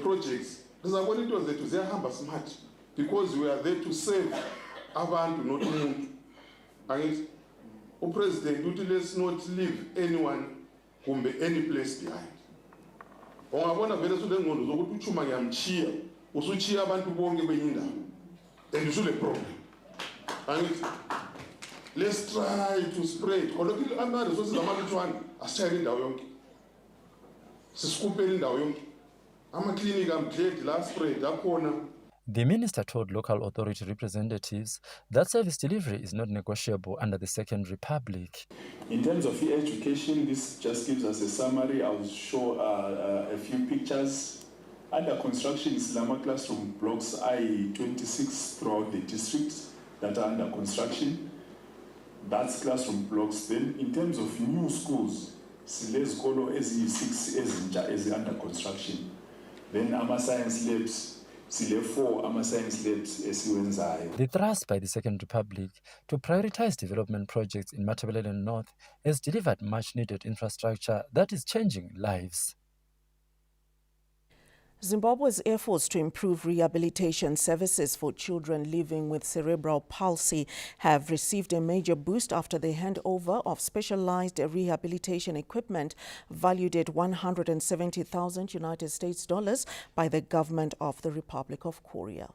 projects. Smart, because we are there to serve abantu, not muntu. And the president, let's not leave anyone any place behind. Ungabona vele sudengqondo zokuthi uchuma ngiyamchiya usuchiya abantu bonke kwenyindawo and usule problem. And let's try to spread kolokile ama resources amalutshwana asithayela indawo yonke sisikupela indawo yonke ama clinic amglad la spread akhona. The minister told local authority representatives that service delivery is not negotiable under the Second Republic. In terms of education, this just gives us a summary. I'll show a few pictures. Under construction is Lama classroom blocks I-26 throughout the district that are under construction. That's classroom blocks. Then in terms of new schools, Siles Kolo SE6 is under construction. Then Ama Science Labs, the thrust by the Second Republic to prioritize development projects in Matabeleland North has delivered much-needed infrastructure that is changing lives. Zimbabwe's efforts to improve rehabilitation services for children living with cerebral palsy have received a major boost after the handover of specialized rehabilitation equipment valued at $170,000 United States dollars by the government of the Republic of Korea.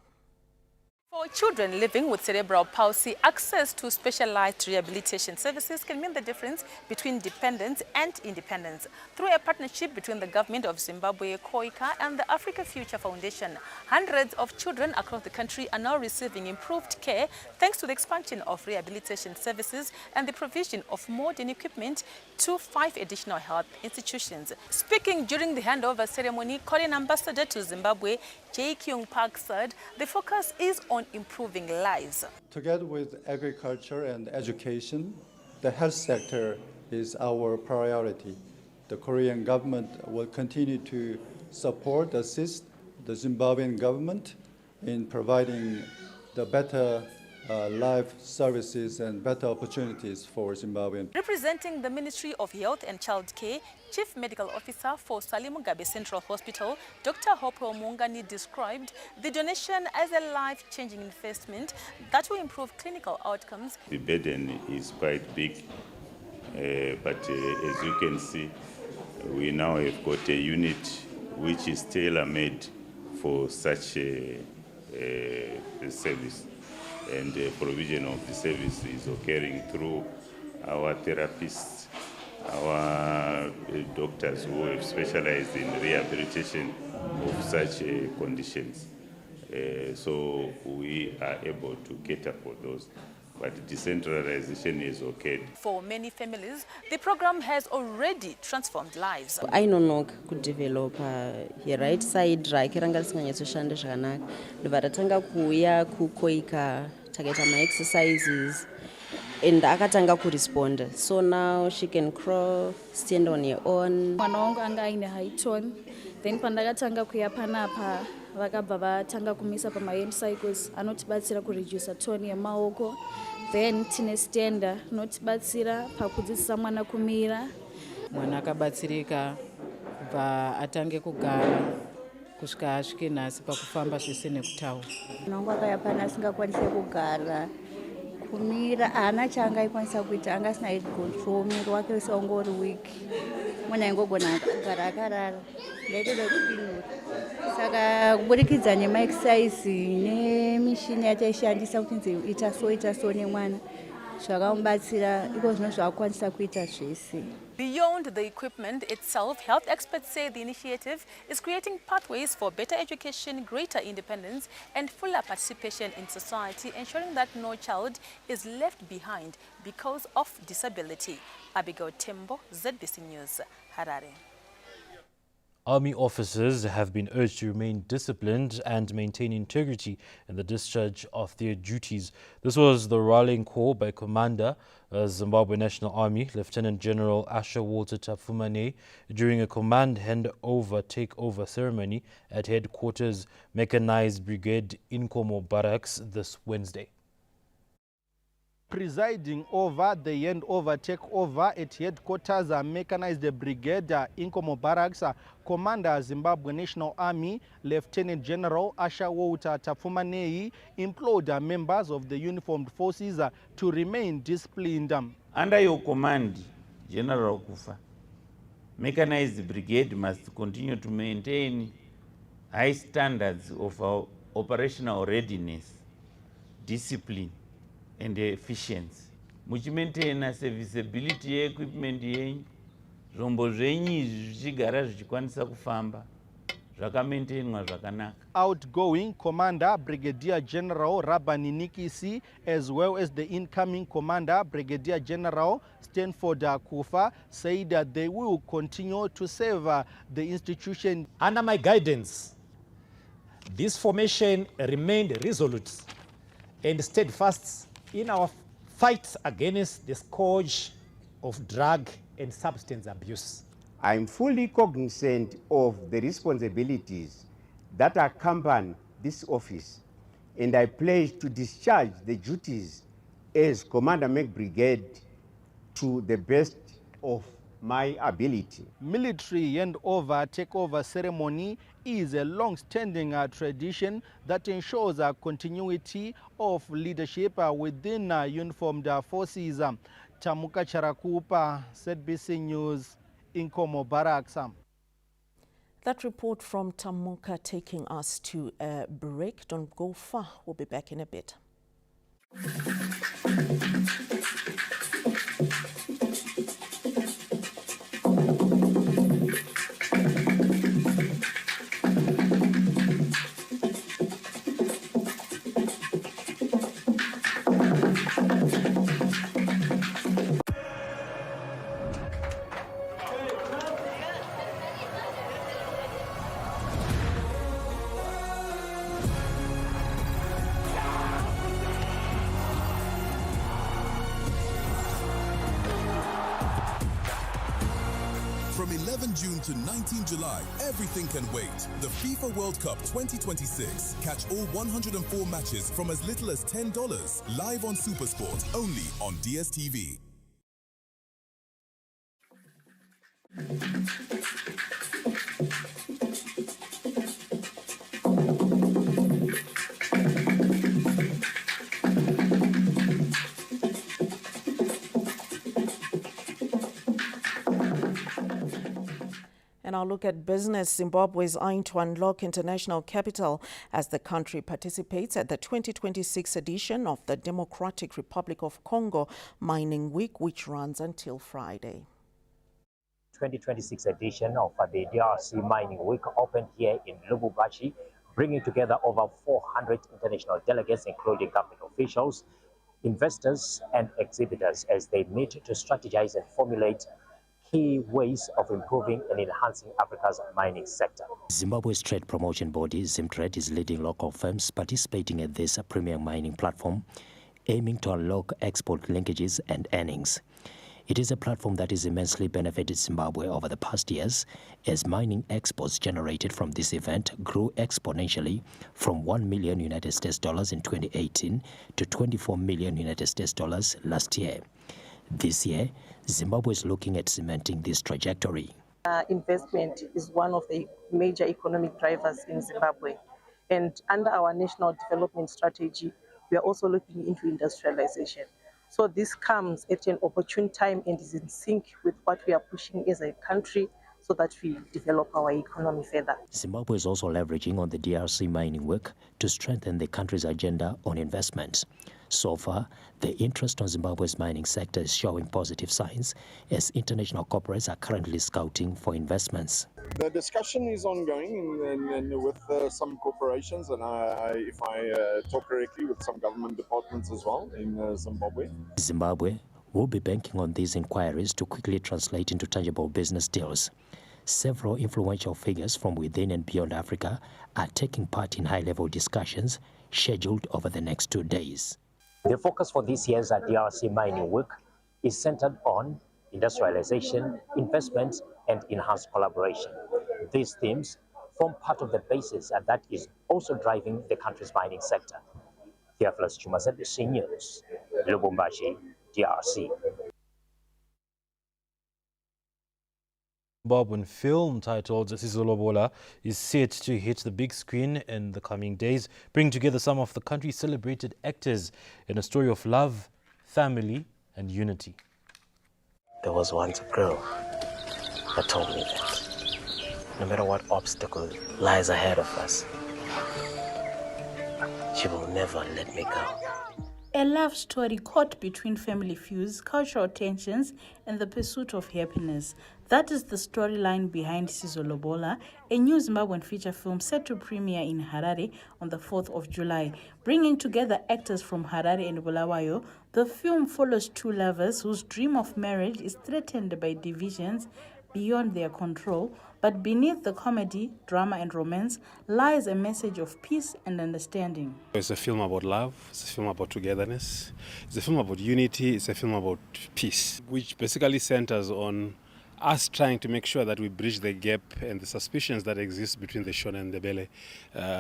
For children living with cerebral palsy, access to specialized rehabilitation services can mean the difference between dependence and independence. Through a partnership between the government of Zimbabwe, KOICA, and the Africa Future Foundation, hundreds of children across the country are now receiving improved care thanks to the expansion of rehabilitation services and the provision of modern equipment to 5 additional health institutions. Speaking during the handover ceremony, Korean ambassador to Zimbabwe, Jae Kyung Park, said the focus is on improving lives. Together with agriculture and education, the health sector is our priority. The Korean government will continue to support, assist the Zimbabwean government in providing the better life services and better opportunities for Zimbabweans. Representing the Ministry of Health and Child Care, Chief Medical Officer for Salim Mugabe Central Hospital, Dr. Hopo Mungani described the donation as a life-changing investment that will improve clinical outcomes. The burden is quite big, but as you can see, we now have got a unit which is tailor-made for such a service, and the provision of the service is occurring through our therapists, our doctors who have specialized in rehabilitation of such conditions. So we are able to cater for those. But decentralization is okay. For many families, the program has already transformed lives. Ainonoka kudevelopa right side rakiranga risinganyatsoshandira zvakanaka ndobva ratanga kuuya kukoika takaita ma-exercises and akatanga kuresponda, so now she can crawl, stand on her own. Mwana wangu anga aine high tone, then pandakatanga kuya panapa vakabva vatanga kumisa pama-hand cycles anotibatsira kuredusa tone yemaoko, then tine standa rinotibatsira pakudzidzisa mwana kumira. Mwana akabatsirika kubva atange kugara kusvika asvike nhasi pakufamba zvese nekutaura. Mwana wangu akaya pana asingakwanise kugara, kumira haana chaangaikwanisa kuita, anga asina head control, mwiri wake wese wanga uri weak. Mwana aingogona kugara akarara, ndaitoda kupinura. Saka kuburikidza nema-exercise nemishini yataishandisa kuti ita so nemwana zvakamubatsira iko zvino zvakukwanisa kuita zvese. Beyond the equipment itself, health experts say the initiative is creating pathways for better education, greater independence, and fuller participation in society, ensuring that no child is left behind because of disability. Abigail Tembo, ZBC News, Harare. Army officers have been urged to remain disciplined and maintain integrity in the discharge of their duties. This was the rallying call by Commander Zimbabwe National Army, Lieutenant General Asher Walter Tafumane, during a command takeover ceremony at Headquarters Mechanized Brigade Inkomo Barracks this Wednesday. Presiding over the handover takeover at Headquarters Mechanized Brigade Inkomo Barracks, Commander Zimbabwe National Army, Lieutenant General Asher Walter Tafumane implored members of the uniformed forces to remain disciplined. Under your command, General Kufa, Mechanized Brigade must continue to maintain high standards of our operational readiness, discipline, and efficiency. Muchimaintaina serviceability equipment yenyu, zvombo zvenyu zvichigara zvichikwanisa kufamba, zvakamaintainwa zvakanaka. Outgoing Commander Brigadier General Rabani Nikisi, as well as the incoming Commander Brigadier General Stanford Kufa, said that they will continue to serve the institution. Under my guidance, this formation remained resolute and steadfast in our fight against the scourge of drug and substance abuse. I'm fully cognizant of the responsibilities that accompany this office, and I pledge to discharge the duties as Commander Brigade to the best of my ability. Military handover takeover ceremony is a long-standing tradition that ensures a continuity of leadership within uniformed forces. Tamuka Charakupa, ZBC News, Inkomo Barracks. That report from Tamuka taking us to a break. Don't go far. We'll be back in a bit. 11 June to 19 July, everything can wait. The FIFA World Cup 2026. Catch all 104 matches from as little as $10. Live on SuperSport, only on DSTV. And our look at business. Zimbabwe is eyeing to unlock international capital as the country participates at the 2026 edition of the Democratic Republic of Congo Mining Week, which runs until Friday. 2026 edition of the DRC Mining Week opened here in Lubumbashi, bringing together over 400 international delegates, including government officials, investors, and exhibitors, as they meet to strategize and formulate key ways of improving and enhancing Africa's mining sector. Zimbabwe's trade promotion body, Zimtrade, is leading local firms participating at this premium mining platform, aiming to unlock export linkages and earnings. It is a platform that has immensely benefited Zimbabwe over the past years, as mining exports generated from this event grew exponentially from $1 million in 2018 to $24 million last year. This year, Zimbabwe is looking at cementing this trajectory. Investment is one of the major economic drivers in Zimbabwe. And under our national development strategy, we are also looking into industrialization. So this comes at an opportune time and is in sync with what we are pushing as a country so that we develop our economy further. Zimbabwe is also leveraging on the DRC Mining Week to strengthen the country's agenda on investments. So far, the interest on Zimbabwe's mining sector is showing positive signs, as international corporates are currently scouting for investments. The discussion is ongoing with some corporations, and if I talk correctly, with some government departments as well in Zimbabwe. Zimbabwe will be banking on these inquiries to quickly translate into tangible business deals. Several influential figures from within and beyond Africa are taking part in high-level discussions scheduled over the next 2 days. The focus for this year's DRC Mining Week is centered on industrialization, investments, and enhanced collaboration. These themes form part of the basis that is also driving the country's mining sector. Theophilus Chumazet, ABC News, Lubumbashi, DRC. Zimbabwean film titled Sizolobola is set to hit the big screen in the coming days, bringing together some of the country's celebrated actors in a story of love, family, and unity. There was once a girl that told me that no matter what obstacle lies ahead of us, she will never let me go. A love story caught between family feuds, cultural tensions, and the pursuit of happiness. That is the storyline behind Sizolobola, a new Zimbabwean feature film set to premiere in Harare on the 4th of July. Bringing together actors from Harare and Bulawayo, the film follows two lovers whose dream of marriage is threatened by divisions beyond their control, but beneath the comedy, drama, and romance lies a message of peace and understanding. It's a film about love, it's a film about togetherness, it's a film about unity, it's a film about peace, which basically centers on us trying to make sure that we bridge the gap and the suspicions that exist between the Shona and the Bele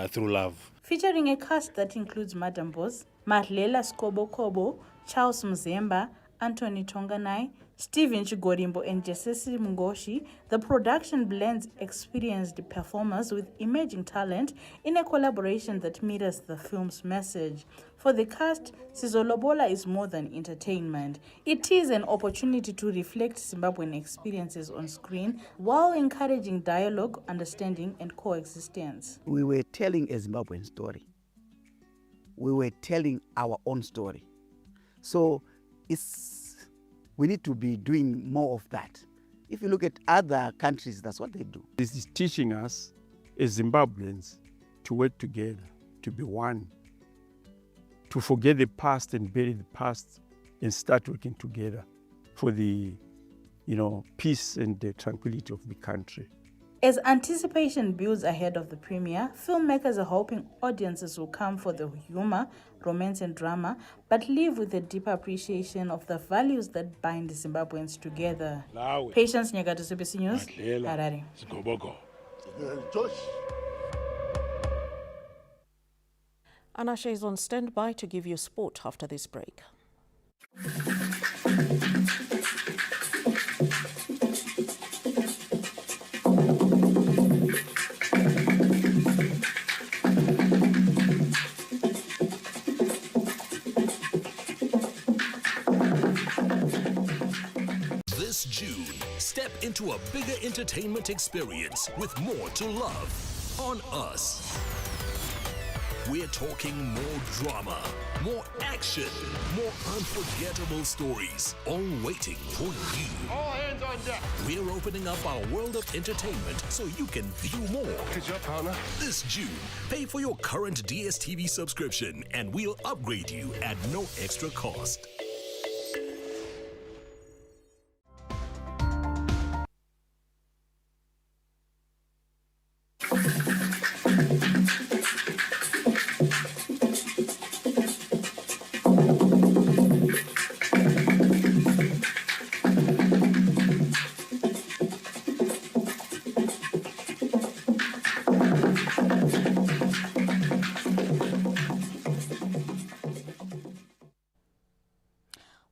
through love. Featuring a cast that includes Madam Boss, Marlela Skobo-Kobo, Charles Mzemba, Anthony Tonganai, Stephen Chigorimbo, and Jesesi Mungoshi, the production blends experienced performers with emerging talent in a collaboration that mirrors the film's message. For the cast, Sizolobola is more than entertainment. It is an opportunity to reflect Zimbabwean experiences on screen while encouraging dialogue, understanding, and coexistence. We were telling a Zimbabwean story. We were telling our own story. So we need to be doing more of that. If you look at other countries, that's what they do. This is teaching us as Zimbabweans to work together, to be one, to forget the past and bury the past and start working together for the peace and the tranquility of the country. As anticipation builds ahead of the premiere, filmmakers are hoping audiences will come for the humor, romance and drama, but leave with a deeper appreciation of the values that bind Zimbabweans together. Patience Nyagato, CBC News, Harare. Anasha is on standby to give you sport after this break. This June, step into a bigger entertainment experience with more to love on Us. We're talking more drama, more action, more unforgettable stories, all waiting for you. All hands on deck. We're opening up our world of entertainment so you can view more. Good job, partner. This June, pay for your current DSTV subscription and we'll upgrade you at no extra cost.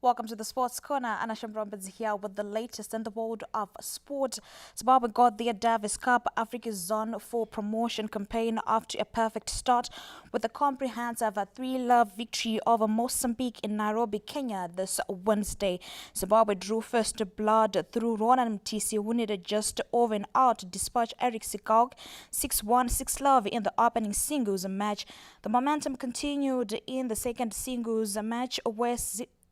Welcome to the Sports Corner. Anna Shambrombans here with the latest in the world of sport. Zimbabwe got their Davis Cup Africa's Zone 4 promotion campaign off to a perfect start with a comprehensive 3-0 victory over Mozambique in Nairobi, Kenya this Wednesday. Zimbabwe drew first blood through Ronan Mtisi, who needed just over an hour to dispatch Eric Sikog 6-1, 6-0 in the opening singles match. The momentum continued in the second singles match where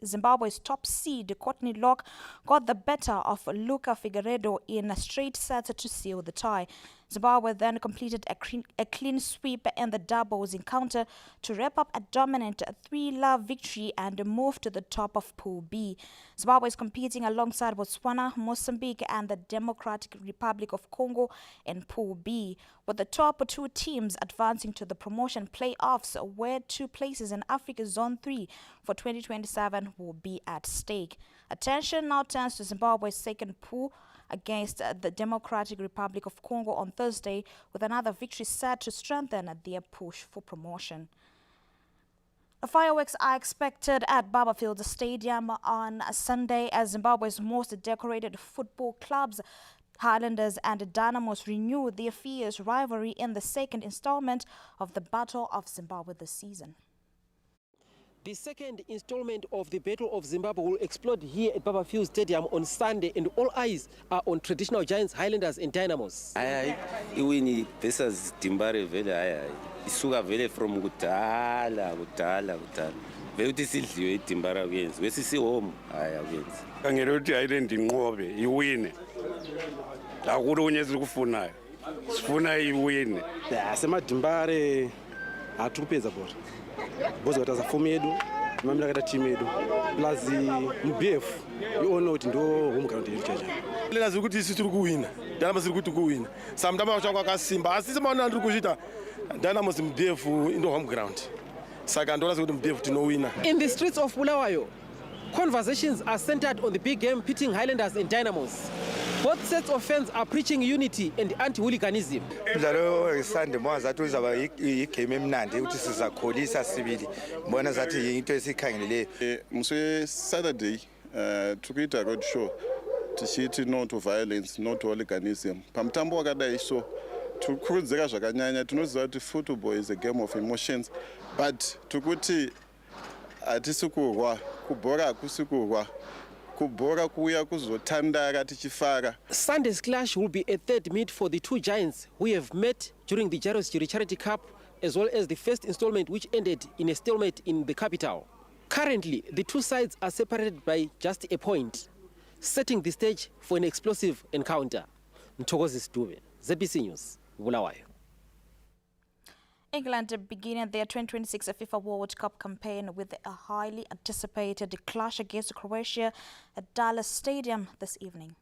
Zimbabwe's top seed, Courtney Locke, got the better of Luca Figueiredo in a straight set to seal the tie. Zimbabwe then completed a clean sweep in the doubles encounter to wrap up a dominant 3-0 victory and move to the top of Pool B. Zimbabwe is competing alongside Botswana, Mozambique and the Democratic Republic of Congo in Pool B, with the top two teams advancing to the promotion playoffs, where 2 places in Africa's Zone 3 for 2027 will be at stake. Attention now turns to Zimbabwe's second pool against the Democratic Republic of Congo on Thursday, with another victory set to strengthen their push for promotion. Fireworks are expected at Barberfield Stadium on Sunday as Zimbabwe's most decorated football clubs, Highlanders and Dynamos, renew their fierce rivalry in the second installment of the Battle of Zimbabwe this season. The second installment of the Battle of Zimbabwe will explode here at Barberfield Stadium on Sunday, and all eyes are on traditional giants Highlanders and Dynamos. Iwini versus Timbare vele isuka vele from kudala. Vele uthi sidliwe iTimbara kuyenzi. Wesisi home kuyenzi. Angere uthi Highland inqobe iwine. La kulo unyezi kufunayo. Sifuna iwine. Semadimbare atukupedza bora. Bozo kataza fomu yedu, mamira kata team yedu. Plus MBF, you all know kuti ndo home ground yedu chacha. Lena ziri kuti isi tiri kuwina. Dynamos ziri kuti kuwina. Samtama wachangwa kasimba. Asisi maona ndiri kuchita. Dynamos MBF ndo home ground. Saka ndola ziri kuti MBF tinowina. In the streets of Bulawayo, conversations are centered on the big game pitting Highlanders and Dynamos. Both sets of fans are preaching unity and anti-hooliganism. Umdlalo Sunday mwanza zathi uzaba igame emnandi ukuthi sizakholisa sibili. Mbona zathi into esikhangeleleyo. Mse Saturday tukuita road show tichiti no to violence, no to hooliganism. Pamtambo wakadai so tukurudzika zvakanyanya tinoziva kuti football is a game of emotions, but tukuti atisi kurwa, kubhora hakusi kurwa. Sunday's clash will be a third meet for the two giants who have met during the Jairus Chiri Charity Cup, as well as the first installment which ended in a stalemate in the capital. Currently, the two sides are separated by just a point, setting the stage for an explosive encounter. Mthokozi Stube, ZBC News, Bulawayo. England beginning their 2026 FIFA World Cup campaign with a highly anticipated clash against Croatia at Dallas Stadium this evening.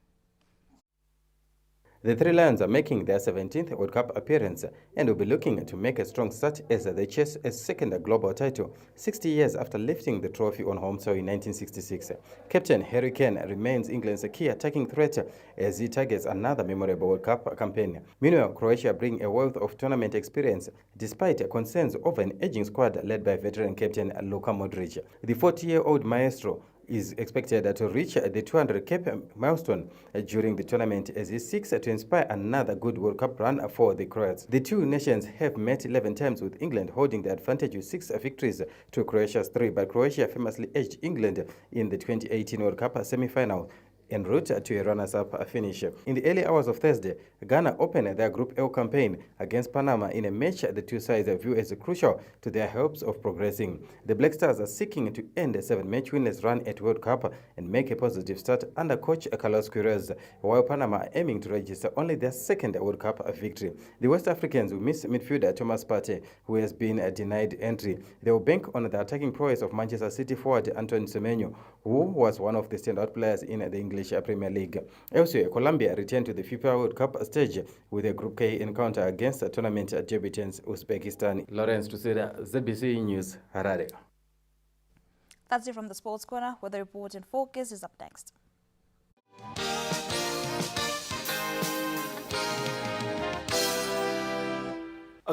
The Three Lions are making their 17th World Cup appearance and will be looking to make a strong start as they chase a second global title 60 years after lifting the trophy on home soil in 1966. Captain Harry Kane remains England's key attacking threat as he targets another memorable World Cup campaign. Meanwhile, Croatia bring a wealth of tournament experience despite concerns over an aging squad led by veteran captain Luka Modric. The 40-year-old maestro is expected to reach the 200 cap milestone during the tournament as he seeks to inspire another good World Cup run for the Croats. The two nations have met 11 times, with England holding the advantage with 6 victories to Croatia's 3, but Croatia famously edged England in the 2018 World Cup semi-final en route to a runners-up finish. In the early hours of Thursday, Ghana opened their Group L campaign against Panama in a match the two sides view as crucial to their hopes of progressing. The Black Stars are seeking to end a 7-match winless run at World Cup and make a positive start under coach Carlos Queiroz, while Panama are aiming to register only their second World Cup victory. The West Africans will miss midfielder Thomas Partey, who has been denied entry. They will bank on the attacking prowess of Manchester City forward Antoine Semenyo, who was one of the standout players in the English Premier League. Elsewhere, Colombia returned to the FIFA World Cup stage with a Group K encounter against tournament debutants Uzbekistan. Lawrence Tuseda, ZBC News, Harare. That's it from the Sports Corner, where the report in focus is up next.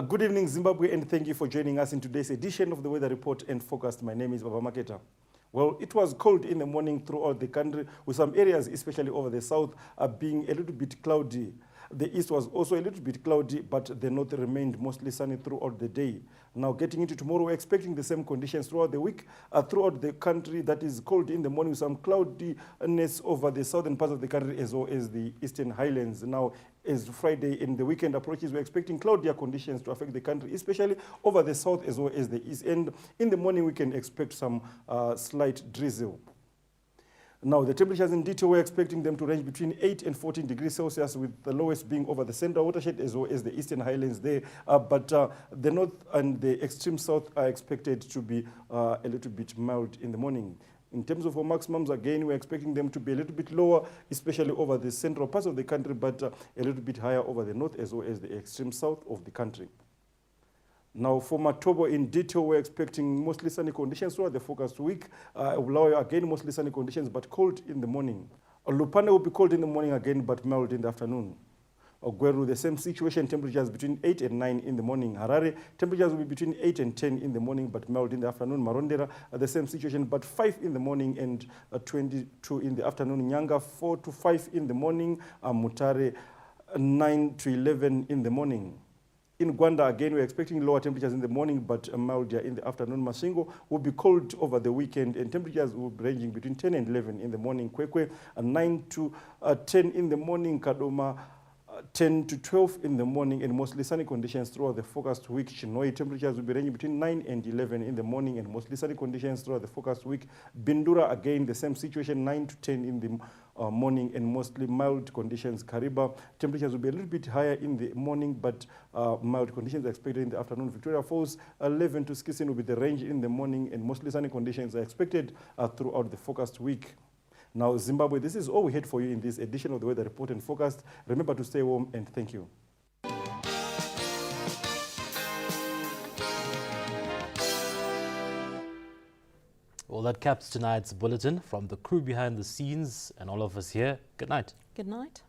Good evening, Zimbabwe, and thank you for joining us in today's edition of the Weather Report and Forecast. My name is Baba Maketa. Well, it was cold in the morning throughout the country, with some areas, especially over the south, being a little bit cloudy. The east was also a little bit cloudy, but the north remained mostly sunny throughout the day. Now, getting into tomorrow, we're expecting the same conditions throughout the week, throughout the country. That is cold in the morning, with some cloudiness over the southern parts of the country as well as the eastern highlands. Now, as Friday and the weekend approaches, we're expecting cloudier conditions to affect the country, especially over the south as well as the east. And in the morning, we can expect some slight drizzle. Now, the temperatures in detail, we're expecting them to range between 8 and 14 degrees Celsius, with the lowest being over the central watershed as well as the eastern highlands there. But the north and the extreme south are expected to be a little bit mild in the morning. In terms of our maximums, again, we're expecting them to be a little bit lower, especially over the central parts of the country, but a little bit higher over the north as well as the extreme south of the country. Now, for Matobo in detail, we're expecting mostly sunny conditions throughout the forecast week. Bulawayo, again, mostly sunny conditions, but cold in the morning. Lupane will be cold in the morning again, but mild in the afternoon. Gweru, the same situation, temperatures between 8 and 9 in the morning. Harare, temperatures will be between 8 and 10 in the morning, but mild in the afternoon. Marondera, the same situation, but 5 in the morning and 22 in the afternoon. Nyanga, 4 to 5 in the morning. Mutare, 9 to 11 in the morning. In Gwanda, again, we're expecting lower temperatures in the morning, but milder in the afternoon. Masvingo will be cold over the weekend, and temperatures will be ranging between 10 and 11 in the morning. Kwekwe, 9 to 10 in the morning. Kadoma, 10 to 12 in the morning, and mostly sunny conditions throughout the forecast week. Chinoi, temperatures will be ranging between 9 and 11 in the morning, and mostly sunny conditions throughout the forecast week. Bindura, again, the same situation, 9 to 10 in the morning, and mostly mild conditions. Kariba, temperatures will be a little bit higher in the morning, but mild conditions are expected in the afternoon. Victoria Falls, 11 to Skissin will be the range in the morning, and mostly sunny conditions are expected throughout the forecast week. Now, Zimbabwe, this is all we had for you in this edition of the Weather Report and Forecast. Remember to stay warm, and thank you. Well, that caps tonight's bulletin. From the crew behind the scenes and all of us here, good night. Good night.